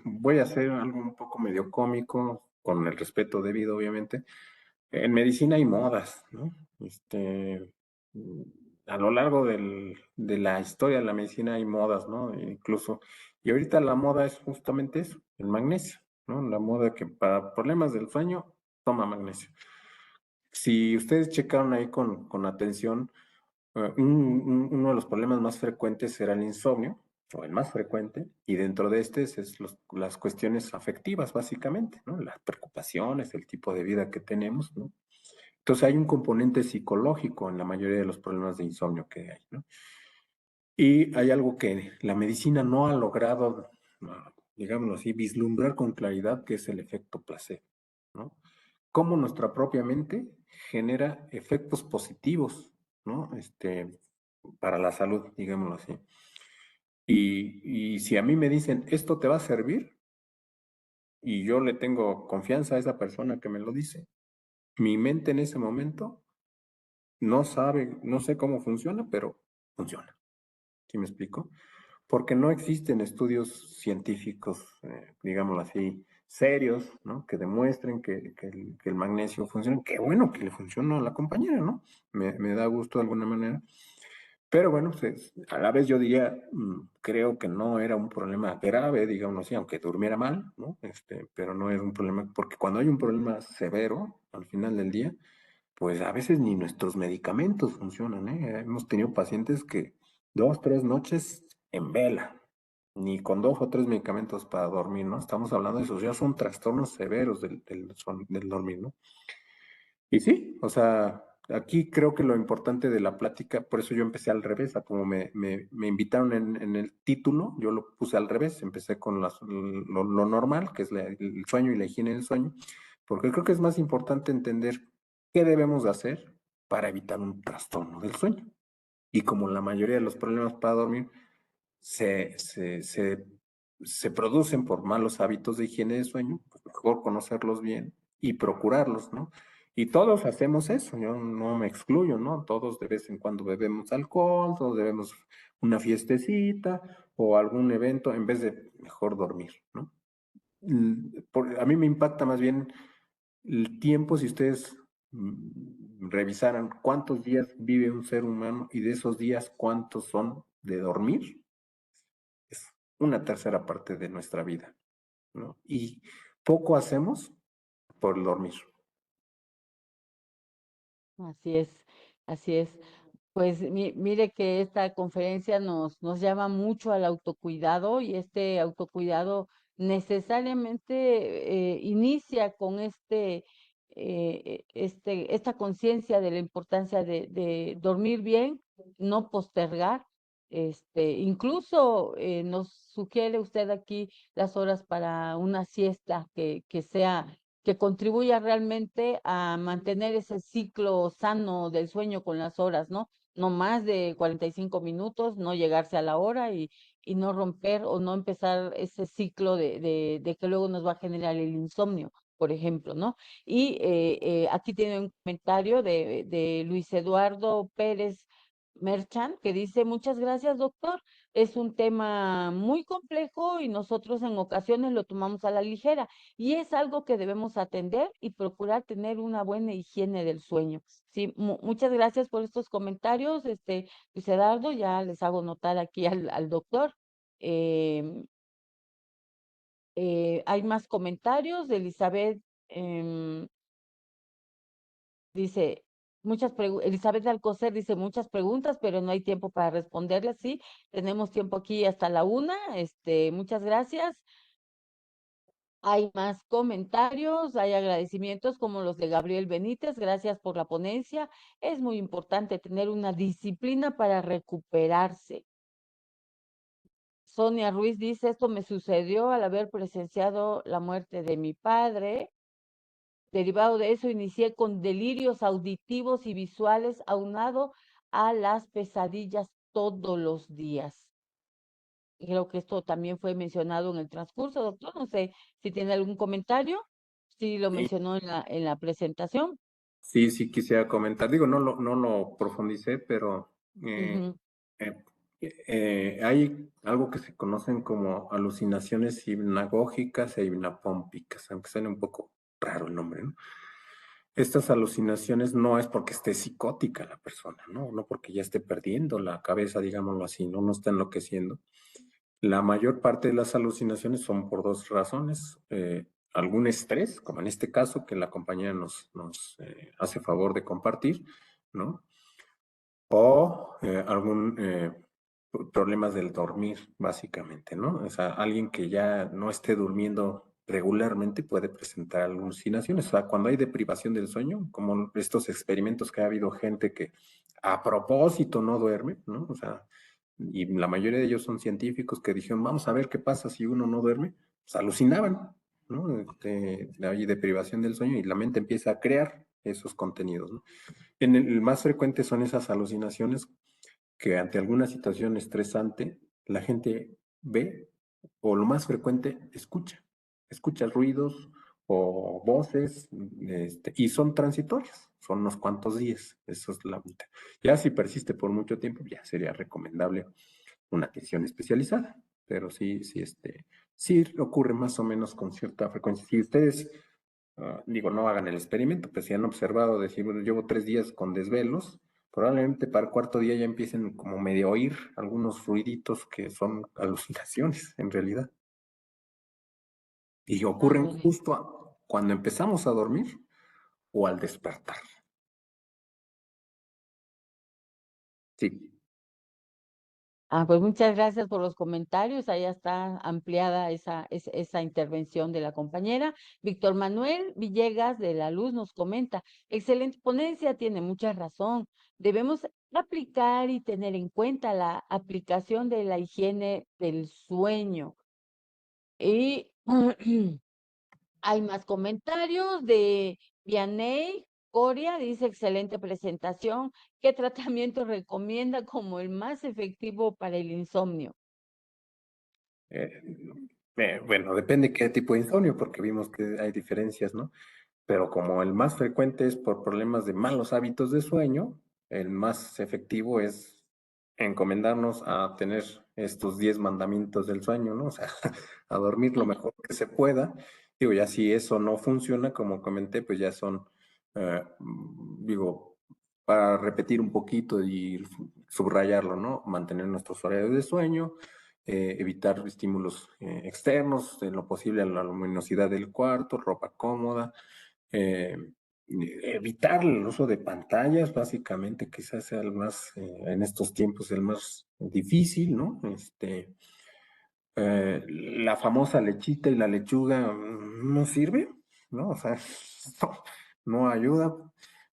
voy a hacer algo un poco medio cómico, con el respeto debido, obviamente. En medicina hay modas, ¿no? Mm, a lo largo de la historia de la medicina hay modas, ¿no? Incluso, y ahorita la moda es justamente eso, el magnesio, ¿no? La moda que para problemas del sueño, toma magnesio. Si ustedes checaron ahí con atención, uno de los problemas más frecuentes era el insomnio, o el más frecuente, y dentro de este es las cuestiones afectivas, básicamente, ¿no? Las preocupaciones, el tipo de vida que tenemos, ¿no? Entonces hay un componente psicológico en la mayoría de los problemas de insomnio que hay, ¿no? Y hay algo que la medicina no ha logrado, digámoslo así, vislumbrar con claridad, que es el efecto placebo, ¿no? Cómo nuestra propia mente genera efectos positivos, ¿no? Para la salud, digámoslo así. Y si a mí me dicen, esto te va a servir, y yo le tengo confianza a esa persona que me lo dice, mi mente en ese momento no sabe, no sé cómo funciona, pero funciona. ¿Sí me explico? Porque no existen estudios científicos, digámoslo así, serios, ¿no? Que demuestren que el magnesio funciona. Qué bueno que le funcionó a la compañera, ¿no? Me da gusto de alguna manera. Pero bueno, pues, a la vez yo diría, creo que no era un problema grave, digámoslo así, aunque durmiera mal, ¿no? Pero no era un problema, porque cuando hay un problema severo, al final del día, pues a veces ni nuestros medicamentos funcionan, ¿eh? Hemos tenido pacientes que 2, 3 noches en vela, ni con 2 o 3 medicamentos para dormir, ¿no? Estamos hablando de esos, ya son trastornos severos del dormir, ¿no? Y sí, o sea, aquí creo que lo importante de la plática, por eso yo empecé al revés, a como me invitaron en el título, yo lo puse al revés, empecé con lo normal, que es el sueño y la higiene del sueño, porque creo que es más importante entender qué debemos de hacer para evitar un trastorno del sueño. Y como la mayoría de los problemas para dormir se, se, se, se producen por malos hábitos de higiene de sueño, pues mejor conocerlos bien y procurarlos, ¿no? Y todos hacemos eso, yo no me excluyo, ¿no? Todos de vez en cuando bebemos alcohol, todos debemos una fiestecita o algún evento en vez de mejor dormir, ¿no? A mí me impacta más bien el tiempo, si ustedes revisaran cuántos días vive un ser humano y de esos días cuántos son de dormir, es una tercera parte de nuestra vida, ¿no? Y poco hacemos por dormir. Así es, así es. Pues mire que esta conferencia nos llama mucho al autocuidado y este autocuidado necesariamente inicia con esta conciencia de la importancia de dormir bien, no postergar. Incluso nos sugiere usted aquí las horas para una siesta que contribuya realmente a mantener ese ciclo sano del sueño con las horas, ¿no? No más de 45 minutos, no llegarse a la hora y no romper o no empezar ese ciclo de que luego nos va a generar el insomnio, por ejemplo, ¿no? Y aquí tiene un comentario de Luis Eduardo Pérez Merchan que dice, muchas gracias, doctor. Es un tema muy complejo y nosotros en ocasiones lo tomamos a la ligera y es algo que debemos atender y procurar tener una buena higiene del sueño. Sí, muchas gracias por estos comentarios, Luis Eduardo, ya les hago notar aquí al doctor. Em, hay más comentarios de Elizabeth, em, dice, Elizabeth Alcocer dice muchas preguntas, pero no hay tiempo para responderlas. Sí, tenemos tiempo aquí hasta la 1. Muchas gracias. Hay más comentarios, hay agradecimientos como los de Gabriel Benítez. Gracias por la ponencia. Es muy importante tener una disciplina para recuperarse. Sonia Ruiz dice, esto me sucedió al haber presenciado la muerte de mi padre. Derivado de eso, inicié con delirios auditivos y visuales aunado a las pesadillas todos los días. Creo que esto también fue mencionado en el transcurso, doctor. No sé si tiene algún comentario. Sí, lo Sí, mencionó en la presentación. sí, sí quisiera comentar. Digo, no lo profundicé, pero Ujú. eh, hay algo que se conocen como alucinaciones hipnagógicas e hipnapómpicas, aunque suene un poco raro el nombre, ¿no? Estas alucinaciones no es porque esté psicótica la persona, ¿no? No porque ya esté perdiendo la cabeza, digámoslo así, no está enloqueciendo. La mayor parte de las alucinaciones son por dos razones. Algún estrés, como en este caso que la compañía nos hace favor de compartir, ¿no? O algún problemas del dormir, básicamente, ¿no? O sea, alguien que ya no esté durmiendo regularmente puede presentar alucinaciones. O sea, cuando hay deprivación del sueño, como estos experimentos que ha habido gente que a propósito no duerme, ¿no? O sea, y la mayoría de ellos son científicos que dijeron, vamos a ver qué pasa si uno no duerme, pues alucinaban, ¿no? Hay deprivación del sueño y la mente empieza a crear esos contenidos, ¿no? El más frecuente son esas alucinaciones que ante alguna situación estresante la gente ve o lo más frecuente escucha ruidos o voces y son transitorias, son unos cuantos días, eso es la mitad. Ya si persiste por mucho tiempo, ya sería recomendable una atención especializada, pero sí ocurre más o menos con cierta frecuencia. Si ustedes, digo, no hagan el experimento, pues si han observado, decir, bueno, llevo 3 días con desvelos, probablemente para el cuarto día ya empiecen como medio a oír algunos ruiditos que son alucinaciones en realidad. Y ocurren Ándale. justo cuando empezamos a dormir o al despertar. Sí. Pues muchas gracias por los comentarios. Ahí está ampliada esa intervención de la compañera. Víctor Manuel Villegas de La Luz nos comenta, excelente ponencia, tiene mucha razón. Debemos aplicar y tener en cuenta la aplicación de la higiene del sueño. Y hay más comentarios de Vianey Coria, dice excelente presentación. ¿Qué tratamiento recomienda como el más efectivo para el insomnio? Eh, bueno, depende qué tipo de insomnio, porque vimos que hay diferencias, ¿no? Pero como el más frecuente es por problemas de malos hábitos de sueño, el más efectivo es encomendarnos a tener estos 10 mandamientos del sueño, ¿no? O sea, a dormir lo mejor que se pueda. Digo, ya si eso no funciona, como comenté, pues ya son, digo, para repetir un poquito y subrayarlo, ¿no? Mantener nuestros horarios de sueño, evitar estímulos externos, en lo posible a la luminosidad del cuarto, ropa cómoda, eh, evitar el uso de pantallas, básicamente, quizás sea el más, en estos tiempos, el más difícil, ¿no? La famosa lechita y la lechuga no sirve, ¿no? O sea, no, no ayuda.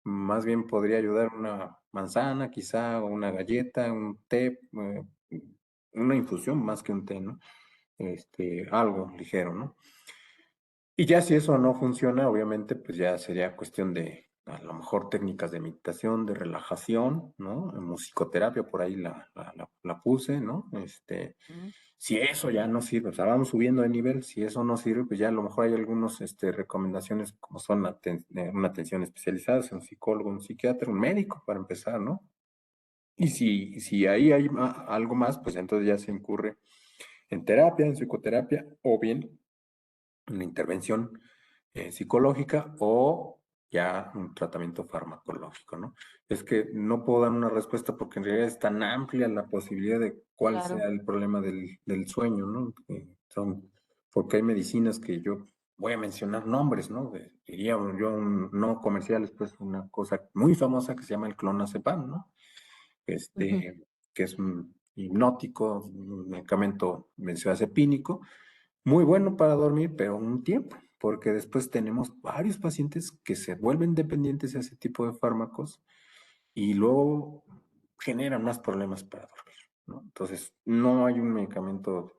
Más bien podría ayudar una manzana, quizá, o una galleta, un té, una infusión más que un té, ¿no? Algo ligero, ¿no? Y ya si eso no funciona, obviamente, pues ya sería cuestión de a lo mejor técnicas de meditación, de relajación, ¿no? Musicoterapia, por ahí la puse, ¿no? Mm, Si eso ya no sirve, o sea, vamos subiendo de nivel, si eso no sirve, pues ya a lo mejor hay algunas recomendaciones como son una atención especializada, sea un psicólogo, un psiquiatra, un médico, para empezar, ¿no? Y si ahí hay algo más, pues entonces ya se incurre en terapia, en psicoterapia, o bien una intervención psicológica o ya un tratamiento farmacológico, ¿no? Es que no puedo dar una respuesta porque en realidad es tan amplia la posibilidad de cuál claro, sea el problema del sueño, ¿no? Porque hay medicinas que yo voy a mencionar nombres, ¿no? Diría yo no comerciales, pues una cosa muy famosa que se llama el clonazepam, ¿no? ujú, Que es un hipnótico, un medicamento benzodiazepínico, muy bueno para dormir, pero un tiempo, porque después tenemos varios pacientes que se vuelven dependientes de ese tipo de fármacos y luego generan más problemas para dormir, ¿no? Entonces, no hay un medicamento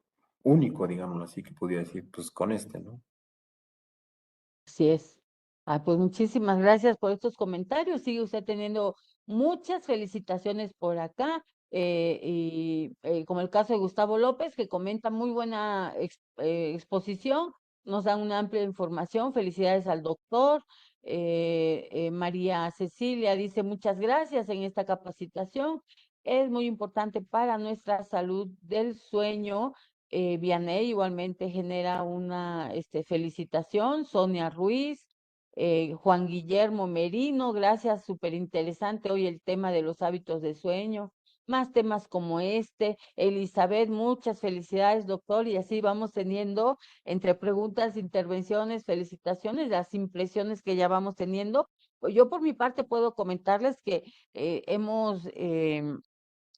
único, digámoslo así, que pudiera decir, pues con ¿no? así es. Pues muchísimas gracias por estos comentarios. Sigue usted teniendo muchas felicitaciones por acá. Como el caso de Gustavo López, que comenta muy buena exposición, nos da una amplia información. Felicidades al doctor. María Cecilia dice muchas gracias en esta capacitación. Es muy importante para nuestra salud del sueño. Vianey igualmente genera una felicitación. Sonia Ruiz, Juan Guillermo Merino, gracias, súper interesante hoy el tema de los hábitos de sueño. Más temas como este. Elizabeth, muchas felicidades, doctor. Y así vamos teniendo entre preguntas, intervenciones, felicitaciones, las impresiones que ya vamos teniendo. Pues yo por mi parte puedo comentarles que hemos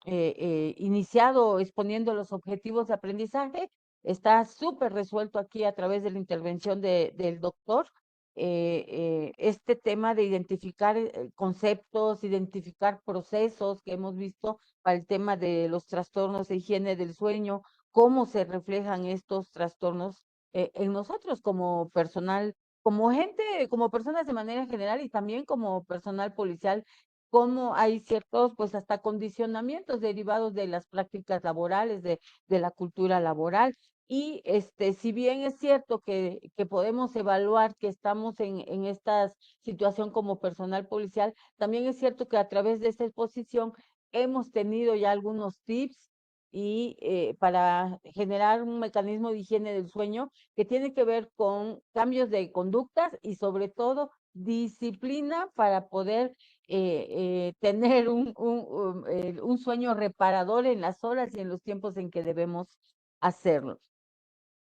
iniciado exponiendo los objetivos de aprendizaje. Está súper resuelto aquí a través de la intervención del doctor. Este tema de identificar conceptos, identificar procesos que hemos visto para el tema de los trastornos de higiene del sueño, cómo se reflejan estos trastornos en nosotros como personal, como gente, como personas de manera general y también como personal policial, cómo hay ciertos, pues hasta condicionamientos derivados de las prácticas laborales, de la cultura laboral. Y si bien es cierto que podemos evaluar que estamos en esta situación como personal policial, también es cierto que a través de esta exposición hemos tenido ya algunos tips y para generar un mecanismo de higiene del sueño que tiene que ver con cambios de conductas y sobre todo disciplina para poder tener un sueño reparador en las horas y en los tiempos en que debemos hacerlo.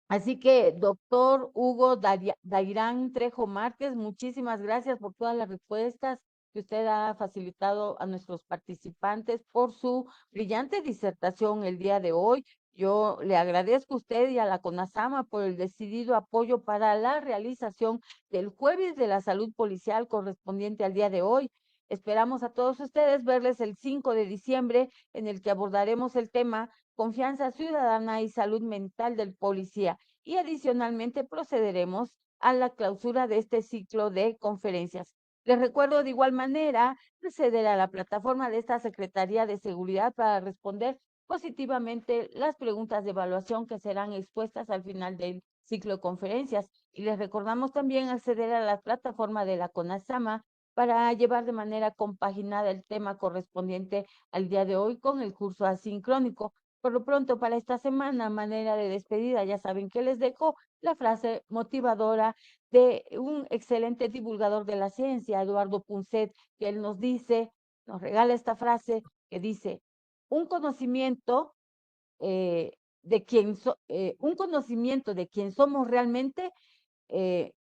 Así que, doctor Hugo Dairán Trejo Márquez, muchísimas gracias por todas las respuestas que usted ha facilitado a nuestros participantes, por su brillante disertación el día de hoy. Yo le agradezco a usted y a la CONASAMA por el decidido apoyo para la realización del Jueves de la Salud Policial correspondiente al día de hoy. Esperamos a todos ustedes verles el 5 de diciembre, en el que abordaremos el tema confianza ciudadana y salud mental del policía. Y adicionalmente procederemos a la clausura de este ciclo de conferencias. Les recuerdo de igual manera acceder a la plataforma de esta Secretaría de Seguridad para responder positivamente las preguntas de evaluación que serán expuestas al final del ciclo de conferencias. Y les recordamos también acceder a la plataforma de la CONASAMA para llevar de manera compaginada el tema correspondiente al día de hoy con el curso asincrónico. Por lo pronto, para esta semana, manera de despedida, ya saben que les dejo la frase motivadora de un excelente divulgador de la ciencia, Eduardo Punset, que él nos dice, nos regala esta frase que dice, un conocimiento un conocimiento de quién somos realmente,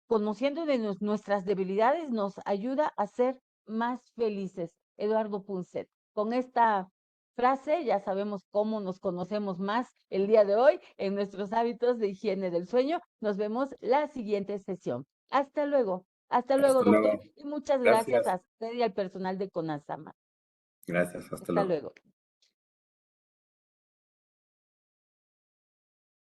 conociendo de nuestras debilidades, nos ayuda a ser más felices. Eduardo Punset. Con esta frase ya sabemos cómo nos conocemos más el día de hoy en nuestros hábitos de higiene del sueño. Nos vemos la siguiente sesión. Hasta luego, Hasta doctor, luego. y muchas gracias Gracias. a usted y al personal de CONASAMA. Gracias. Hasta Hasta luego. luego.